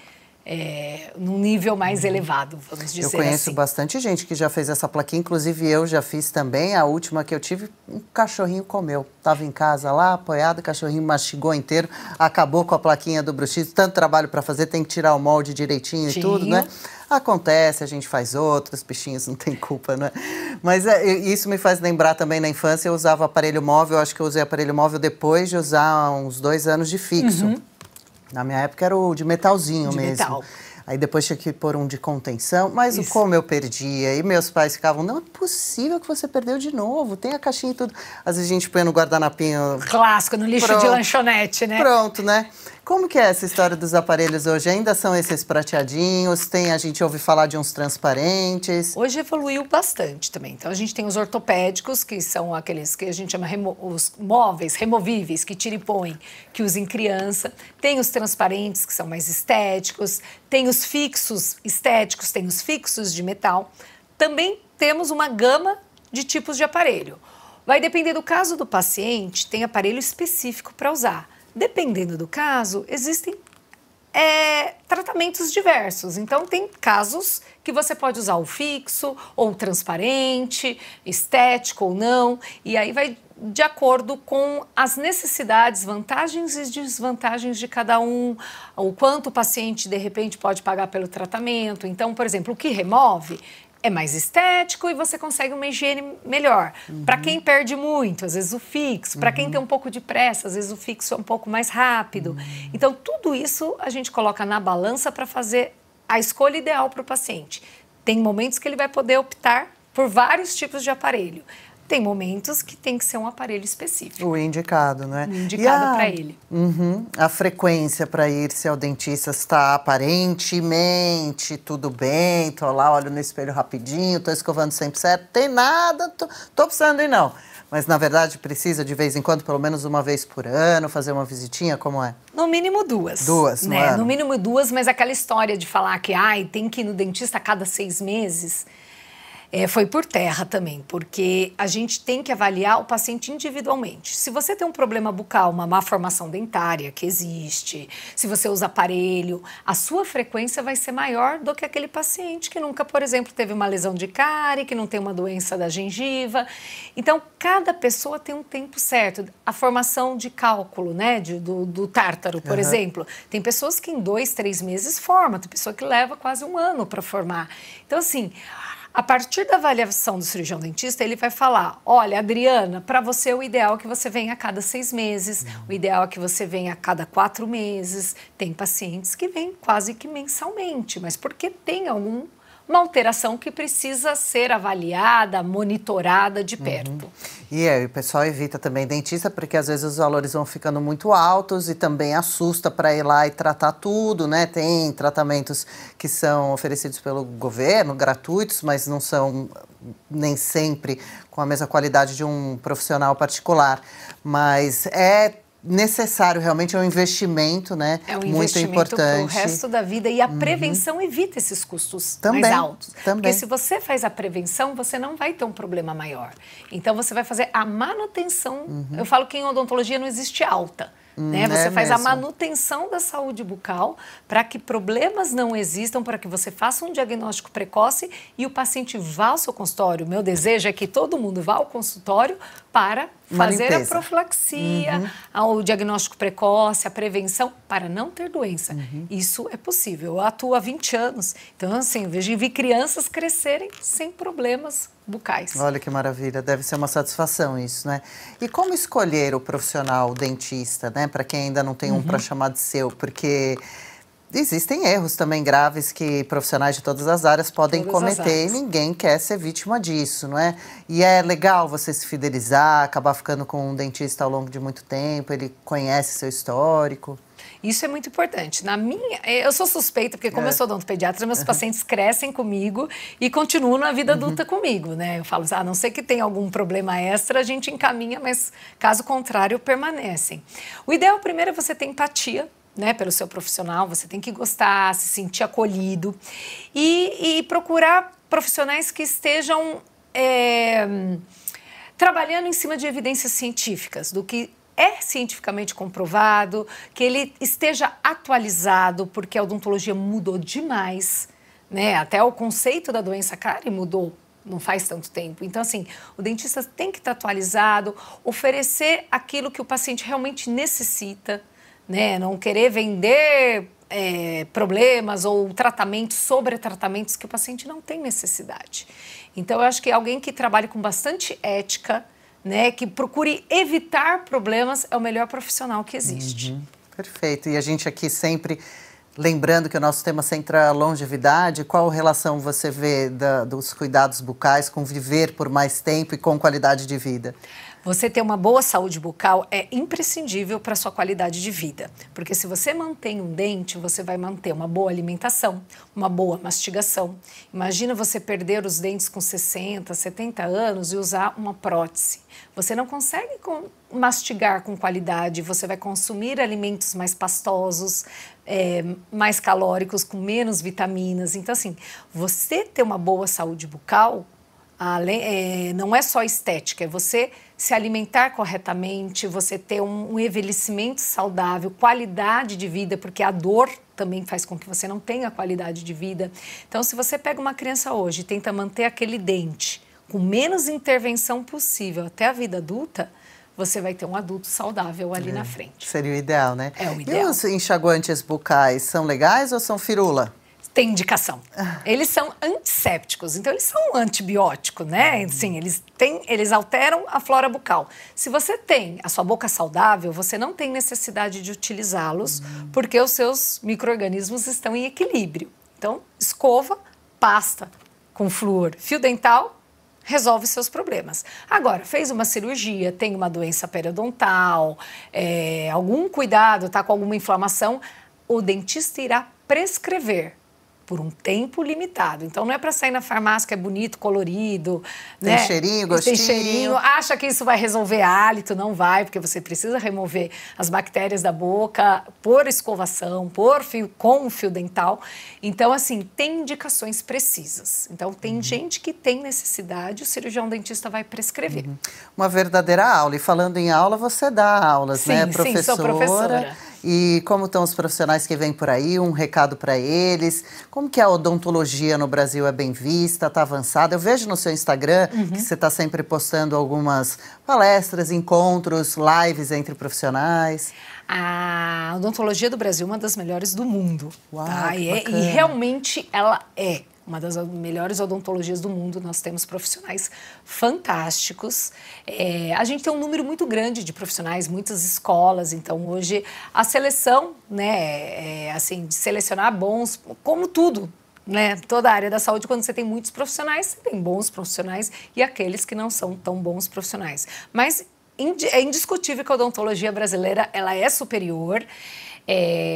S2: num nível mais elevado, vamos dizer assim.
S1: Eu conheço bastante gente que já fez essa plaquinha, inclusive eu já fiz também. A última que eu tive, um cachorrinho comeu. Estava em casa lá, apoiado, o cachorrinho mastigou inteiro, acabou com a plaquinha do bruxismo. Tanto trabalho para fazer, tem que tirar o molde direitinho e tudo, né? Acontece, a gente faz outros, bichinhos não tem culpa, né? Mas isso me faz lembrar também, na infância eu usava aparelho móvel, acho que eu usei aparelho móvel depois de usar uns 2 anos de fixo. Na minha época era o de metalzinho mesmo. Metal. Aí depois tinha que pôr um de contenção, mas como eu perdia. E meus pais ficavam, não é possível que você perdeu de novo, tem a caixinha e tudo. Às vezes a gente põe no guardanapinho.
S2: Clássico, no lixo de lanchonete, né?
S1: Pronto, né? Como que é essa história dos aparelhos hoje? Ainda são esses prateadinhos? A gente ouve falar de uns transparentes?
S2: Hoje evoluiu bastante também. Então, a gente tem os ortopédicos, que são aqueles que a gente chama os móveis, removíveis, que tira e põe, que usa em criança. Tem os transparentes, que são mais estéticos. Tem os fixos estéticos, tem os fixos de metal. Também temos uma gama de tipos de aparelho. Vai depender do caso do paciente, tem aparelho específico para usar. Dependendo do caso, existem tratamentos diversos. Então, tem casos que você pode usar o fixo, ou o transparente, estético ou não, e aí vai de acordo com as necessidades, vantagens e desvantagens de cada um, o quanto o paciente, de repente, pode pagar pelo tratamento. Então, por exemplo, o que remove é mais estético e você consegue uma higiene melhor. Para quem perde muito, às vezes o fixo. Para quem tem um pouco de pressa, às vezes o fixo é um pouco mais rápido. Então, tudo isso a gente coloca na balança para fazer a escolha ideal para o paciente. Tem momentos que ele vai poder optar por vários tipos de aparelho. Tem momentos que tem que ser um aparelho específico.
S1: O indicado, né?
S2: O indicado para ele.
S1: A frequência para ir-se ao dentista está aparentemente tudo bem, tô lá, olho no espelho rapidinho, tô escovando sempre certo, tem nada, tô precisando ir não. Mas, na verdade, precisa de vez em quando, pelo menos uma vez por ano, fazer uma visitinha, como é?
S2: No mínimo 2.
S1: 2,
S2: né?
S1: no ano.
S2: No mínimo 2, mas aquela história de falar que tem que ir no dentista a cada 6 meses... foi por terra também, porque a gente tem que avaliar o paciente individualmente. Se você tem um problema bucal, uma má formação dentária que existe, se você usa aparelho, a sua frequência vai ser maior do que aquele paciente que nunca, por exemplo, teve uma lesão de cárie, que não tem uma doença da gengiva. Então, cada pessoa tem um tempo certo. A formação de cálculo, né, do tártaro, por exemplo, tem pessoas que em 2, 3 meses formam, tem pessoa que leva quase 1 ano para formar. Então, assim... A partir da avaliação do cirurgião dentista, ele vai falar, olha, Adriana, para você o ideal é que você venha a cada 6 meses, o ideal é que você venha a cada 4 meses. Tem pacientes que vêm quase que mensalmente, mas porque tem alguma alteração que precisa ser avaliada, monitorada de perto.
S1: E o pessoal evita também dentista, porque às vezes os valores vão ficando muito altos e também assusta para ir lá e tratar tudo, né? Tem tratamentos que são oferecidos pelo governo, gratuitos, mas não são nem sempre com a mesma qualidade de um profissional particular. Mas necessário, realmente é um investimento, né?
S2: É um
S1: muito
S2: investimento
S1: importante
S2: para o resto da vida e a prevenção evita esses custos
S1: também,
S2: mais altos.
S1: Também.
S2: Porque se você faz a prevenção, você não vai ter um problema maior. Então você vai fazer a manutenção. Eu falo que em odontologia não existe alta. Né? Você faz a manutenção da saúde bucal para que problemas não existam, para que você faça um diagnóstico precoce e o paciente vá ao seu consultório. O meu desejo é que todo mundo vá ao consultório para fazer a profilaxia, o diagnóstico precoce, a prevenção, para não ter doença. Isso é possível. Eu atuo há 20 anos, então assim, vi crianças crescerem sem problemas bucais.
S1: Olha que maravilha, deve ser uma satisfação isso, né? E como escolher o profissional dentista, né? Para quem ainda não tem um para chamar de seu, porque existem erros também graves que profissionais de todas as áreas podem cometer e ninguém quer ser vítima disso, não é? E é legal você se fidelizar, acabar ficando com um dentista ao longo de muito tempo, ele conhece seu histórico.
S2: Isso é muito importante. Eu sou suspeita, porque como eu sou odontopediatra, meus pacientes crescem comigo e continuam na vida adulta comigo, né? Eu falo, a não ser que tenha algum problema extra, a gente encaminha, mas caso contrário, permanecem. O ideal primeiro é você ter empatia, né, pelo seu profissional, você tem que gostar, se sentir acolhido e procurar profissionais que estejam trabalhando em cima de evidências científicas, do que é cientificamente comprovado, que ele esteja atualizado, porque a odontologia mudou demais, né? Até o conceito da doença cárie mudou não faz tanto tempo. Então, assim, o dentista tem que estar atualizado, oferecer aquilo que o paciente realmente necessita, né? Não querer vender problemas ou tratamentos sobre tratamentos que o paciente não tem necessidade. Então, eu acho que alguém que trabalhe com bastante ética, né, que procure evitar problemas, é o melhor profissional que existe.
S1: Perfeito. E a gente aqui sempre lembrando que o nosso tema centra a longevidade. Qual relação você vê dos cuidados bucais com viver por mais tempo e com qualidade de vida?
S2: Você ter uma boa saúde bucal é imprescindível para a sua qualidade de vida. Porque se você mantém um dente, você vai manter uma boa alimentação, uma boa mastigação. Imagina você perder os dentes com 60, 70 anos e usar uma prótese. Você não consegue mastigar com qualidade, você vai consumir alimentos mais pastosos, mais calóricos, com menos vitaminas. Então, assim, você ter uma boa saúde bucal, não é só estética, é você se alimentar corretamente, você ter um envelhecimento saudável, qualidade de vida, porque a dor também faz com que você não tenha qualidade de vida. Então, se você pega uma criança hoje e tenta manter aquele dente com menos intervenção possível até a vida adulta, você vai ter um adulto saudável ali na frente.
S1: Seria o ideal, né?
S2: É o ideal.
S1: E os enxaguantes bucais são legais ou são firula?
S2: Tem indicação. Eles são antissépticos, então eles são um antibiótico, né? Assim, eles alteram a flora bucal. Se você tem a sua boca saudável, você não tem necessidade de utilizá-los, porque os seus micro-organismos estão em equilíbrio. Então, escova, pasta com flúor, fio dental, resolve seus problemas. Agora, fez uma cirurgia, tem uma doença periodontal, algum cuidado, está com alguma inflamação, o dentista irá prescrever por um tempo limitado. Então, não é para sair na farmácia que é bonito, colorido,
S1: tem
S2: né?
S1: Cheirinho, gostinho.
S2: Tem cheirinho. Acha que isso vai resolver hálito, não vai, porque você precisa remover as bactérias da boca por escovação, com o fio dental. Então, assim, tem indicações precisas. Então, tem gente que tem necessidade, o cirurgião dentista vai prescrever.
S1: Uma verdadeira aula. E falando em aula, você dá aulas,
S2: Sim,
S1: né?
S2: sim, sou professora.
S1: E como estão os profissionais que vêm por aí? Um recado para eles. Como que a odontologia no Brasil é bem vista, está avançada? Eu vejo no seu Instagram que você está sempre postando algumas palestras, encontros, lives entre profissionais.
S2: A odontologia do Brasil é uma das melhores do mundo.
S1: Uau,
S2: tá? E realmente ela é uma das melhores odontologias do mundo. Nós temos profissionais fantásticos. A gente tem um número muito grande de profissionais, muitas escolas. Então, hoje, a seleção, né, assim, de selecionar bons, como tudo, né, toda a área da saúde, quando você tem muitos profissionais, você tem bons profissionais e aqueles que não são tão bons profissionais. Mas é indiscutível que a odontologia brasileira ela é superior.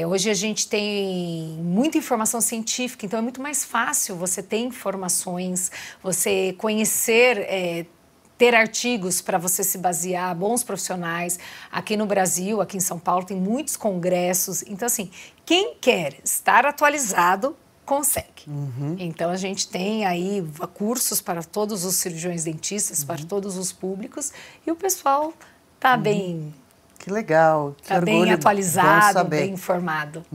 S2: Hoje a gente tem muita informação científica, então é muito mais fácil você ter informações, você conhecer, ter artigos para você se basear, bons profissionais. Aqui no Brasil, aqui em São Paulo, tem muitos congressos. Então, assim, quem quer estar atualizado, consegue. Então, a gente tem aí cursos para todos os cirurgiões dentistas, para todos os públicos, e o pessoal está bem...
S1: Que legal, que
S2: orgulho, bem atualizado, bem informado.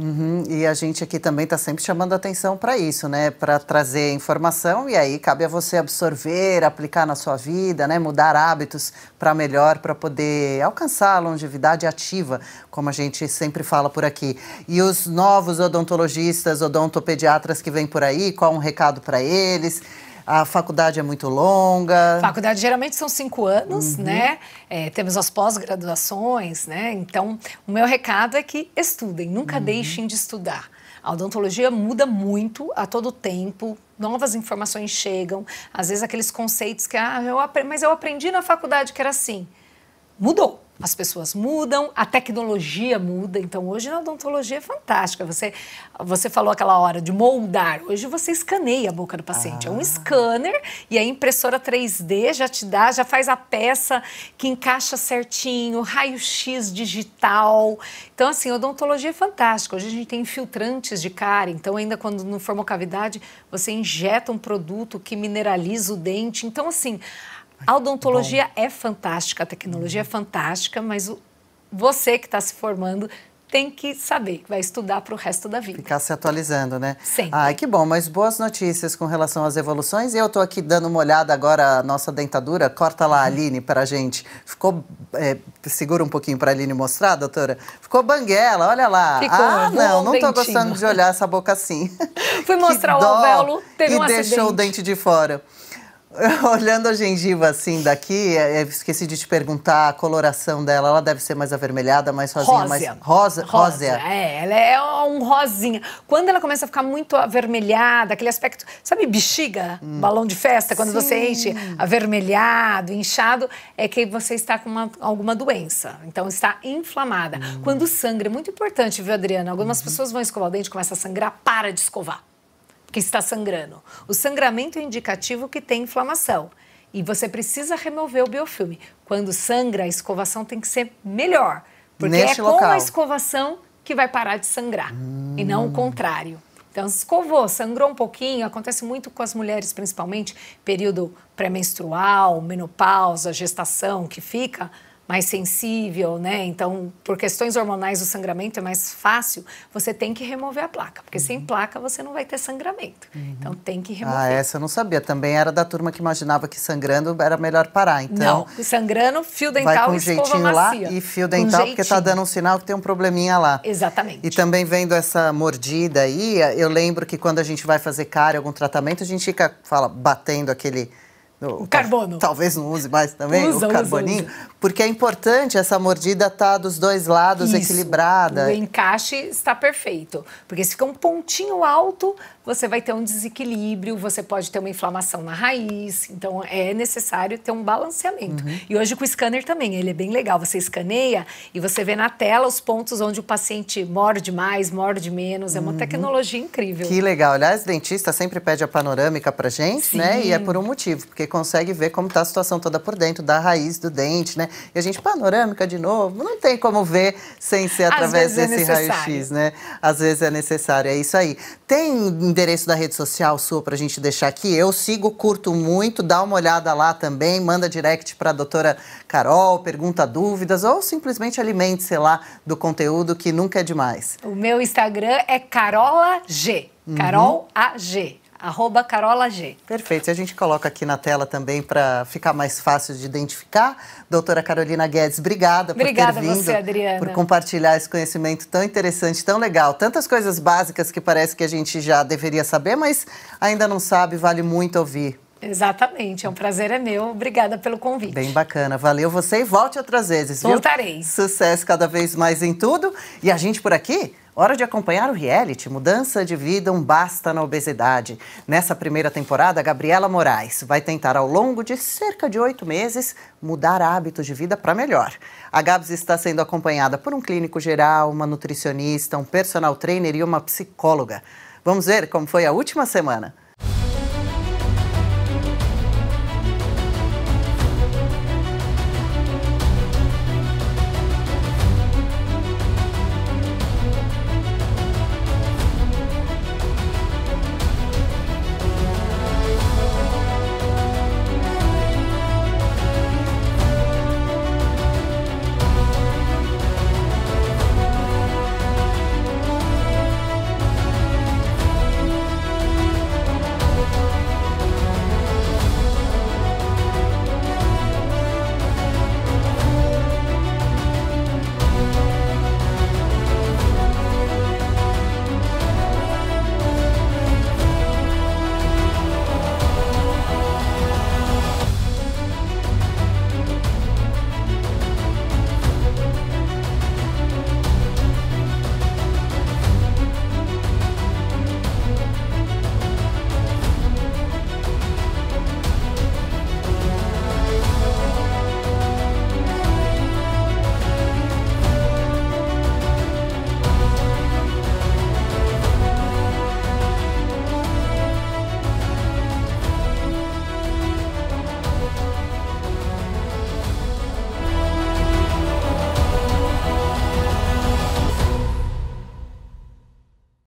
S1: E a gente aqui também está sempre chamando atenção para isso, né? Para trazer informação e aí cabe a você absorver, aplicar na sua vida, né? Mudar hábitos para melhor, para poder alcançar a longevidade ativa, como a gente sempre fala por aqui. E os novos odontologistas, odontopediatras que vêm por aí, qual um recado para eles? A faculdade é muito longa.
S2: A faculdade geralmente são 5 anos, né? Temos as pós-graduações, né? Então, o meu recado é que estudem, nunca deixem de estudar. A odontologia muda muito a todo tempo, novas informações chegam, às vezes aqueles conceitos que, mas eu aprendi na faculdade que era assim. Mudou. As pessoas mudam, a tecnologia muda. Então, hoje na odontologia é fantástica. Você falou aquela hora de moldar. Hoje você escaneia a boca do paciente. É um scanner e a impressora 3D já faz a peça que encaixa certinho, raio-x digital. Então, assim, a odontologia é fantástica. Hoje a gente tem infiltrantes de cárie. Então, ainda quando não formou cavidade, você injeta um produto que mineraliza o dente. Então, assim... A odontologia é fantástica, a tecnologia é fantástica, mas você que está se formando tem que saber, que vai estudar para o resto da vida.
S1: Ficar se atualizando, né?
S2: Sempre.
S1: Ai, que bom, mas boas notícias com relação às evoluções. E eu estou aqui dando uma olhada agora, a nossa dentadura. Corta lá, Aline, para a gente. Ficou... segura um pouquinho para a Aline mostrar, doutora. Ficou banguela, olha lá.
S2: Ficou,
S1: não estou gostando de olhar essa boca assim.
S2: Fui mostrar o alvéolo, teve um acidente.
S1: E deixou o dente de fora. Olhando a gengiva assim daqui, esqueci de te perguntar a coloração dela. Ela deve ser mais avermelhada, mais rosinha, mais rosa.
S2: Ela é um rosinha. Quando ela começa a ficar muito avermelhada, aquele aspecto, sabe, bexiga, balão de festa, quando você enche avermelhado, inchado, é que você está com alguma doença. Então está inflamada. Quando sangra, é muito importante, viu, Adriana? Algumas pessoas vão escovar o dente, começa a sangrar, para de escovar. Que está sangrando. O sangramento é indicativo que tem inflamação. E você precisa remover o biofilme. Quando sangra, a escovação tem que ser melhor. Porque
S1: neste
S2: é
S1: local.
S2: com a escovação que vai parar de sangrar. E não o contrário. Então, escovou, sangrou um pouquinho. Acontece muito com as mulheres, principalmente, período pré-menstrual, menopausa, gestação, que fica... mais sensível, né? Então, por questões hormonais, o sangramento é mais fácil, você tem que remover a placa, porque sem placa você não vai ter sangramento. Então, tem que remover.
S1: Ah, essa eu não sabia. Também era da turma que imaginava que sangrando era melhor parar, então...
S2: Não, sangrando, fio
S1: vai
S2: dental
S1: com
S2: e escova
S1: jeitinho
S2: macia.
S1: lá e fio dental, porque tá dando um sinal que tem um probleminha lá.
S2: Exatamente.
S1: E também vendo essa mordida aí, eu lembro que quando a gente vai fazer cárie, algum tratamento, a gente fica, batendo aquele...
S2: O carbono.
S1: Talvez não use mais também,
S2: usa,
S1: o carboninho.
S2: Usa.
S1: Porque é importante essa mordida estar dos dois lados, equilibrada.
S2: O encaixe está perfeito. Porque se fica um pontinho alto, você vai ter um desequilíbrio, você pode ter uma inflamação na raiz. Então, é necessário ter um balanceamento. E hoje com o scanner também, ele é bem legal. Você escaneia e você vê na tela os pontos onde o paciente morde mais, morde menos. É uma tecnologia incrível.
S1: Que legal. Aliás, dentista sempre pede a panorâmica pra gente,
S2: Sim.
S1: né? E é por um motivo, porque consegue ver como está a situação toda por dentro da raiz do dente, né? E a gente, panorâmica de novo, não tem como ver sem ser através desse raio-x, né? Às vezes é necessário, é isso aí. Tem endereço da rede social sua pra gente deixar aqui? Eu sigo, curto muito, dá uma olhada lá também, manda direct pra doutora Carol, pergunta dúvidas ou simplesmente alimente-se lá do conteúdo que nunca é demais.
S2: O meu Instagram é Carola G, Carol AG. @CarolaG.
S1: Perfeito. E a gente coloca aqui na tela também para ficar mais fácil de identificar. Doutora Carolina Guedes, obrigada por ter vindo.
S2: Obrigada você, Adriana.
S1: Por compartilhar esse conhecimento tão interessante, tão legal. Tantas coisas básicas que parece que a gente já deveria saber, mas ainda não sabe, vale muito ouvir.
S2: Exatamente, é um prazer é meu. Obrigada pelo convite.
S1: Bem bacana. Valeu você e volte outras vezes, viu?
S2: Voltarei.
S1: Sucesso cada vez mais em tudo. E a gente por aqui... Hora de acompanhar o reality Mudança de Vida, um basta na obesidade. Nessa primeira temporada, a Gabriela Moraes vai tentar, ao longo de cerca de 8 meses, mudar hábitos de vida para melhor. A Gabs está sendo acompanhada por um clínico geral, uma nutricionista, um personal trainer e uma psicóloga. Vamos ver como foi a última semana.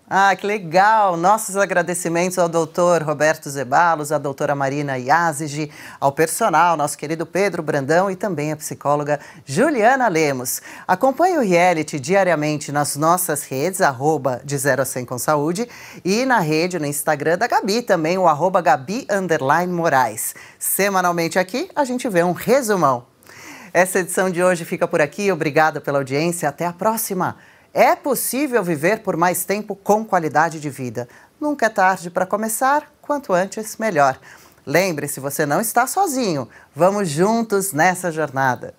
S1: Ah, que legal! Nossos agradecimentos ao doutor Roberto Zeballos, à doutora Marina Yazigi, ao personal, nosso querido Pedro Brandão e também a psicóloga Juliana Lemos. Acompanhe o reality diariamente nas nossas redes, @de 0 a 100 com saúde, e na rede, no Instagram da Gabi também, o @Gabi_Moraes. Semanalmente aqui, a gente vê um resumão. Essa edição de hoje fica por aqui. Obrigada pela audiência. Até a próxima! É possível viver por mais tempo com qualidade de vida. Nunca é tarde para começar, quanto antes, melhor. Lembre-se, você não está sozinho. Vamos juntos nessa jornada.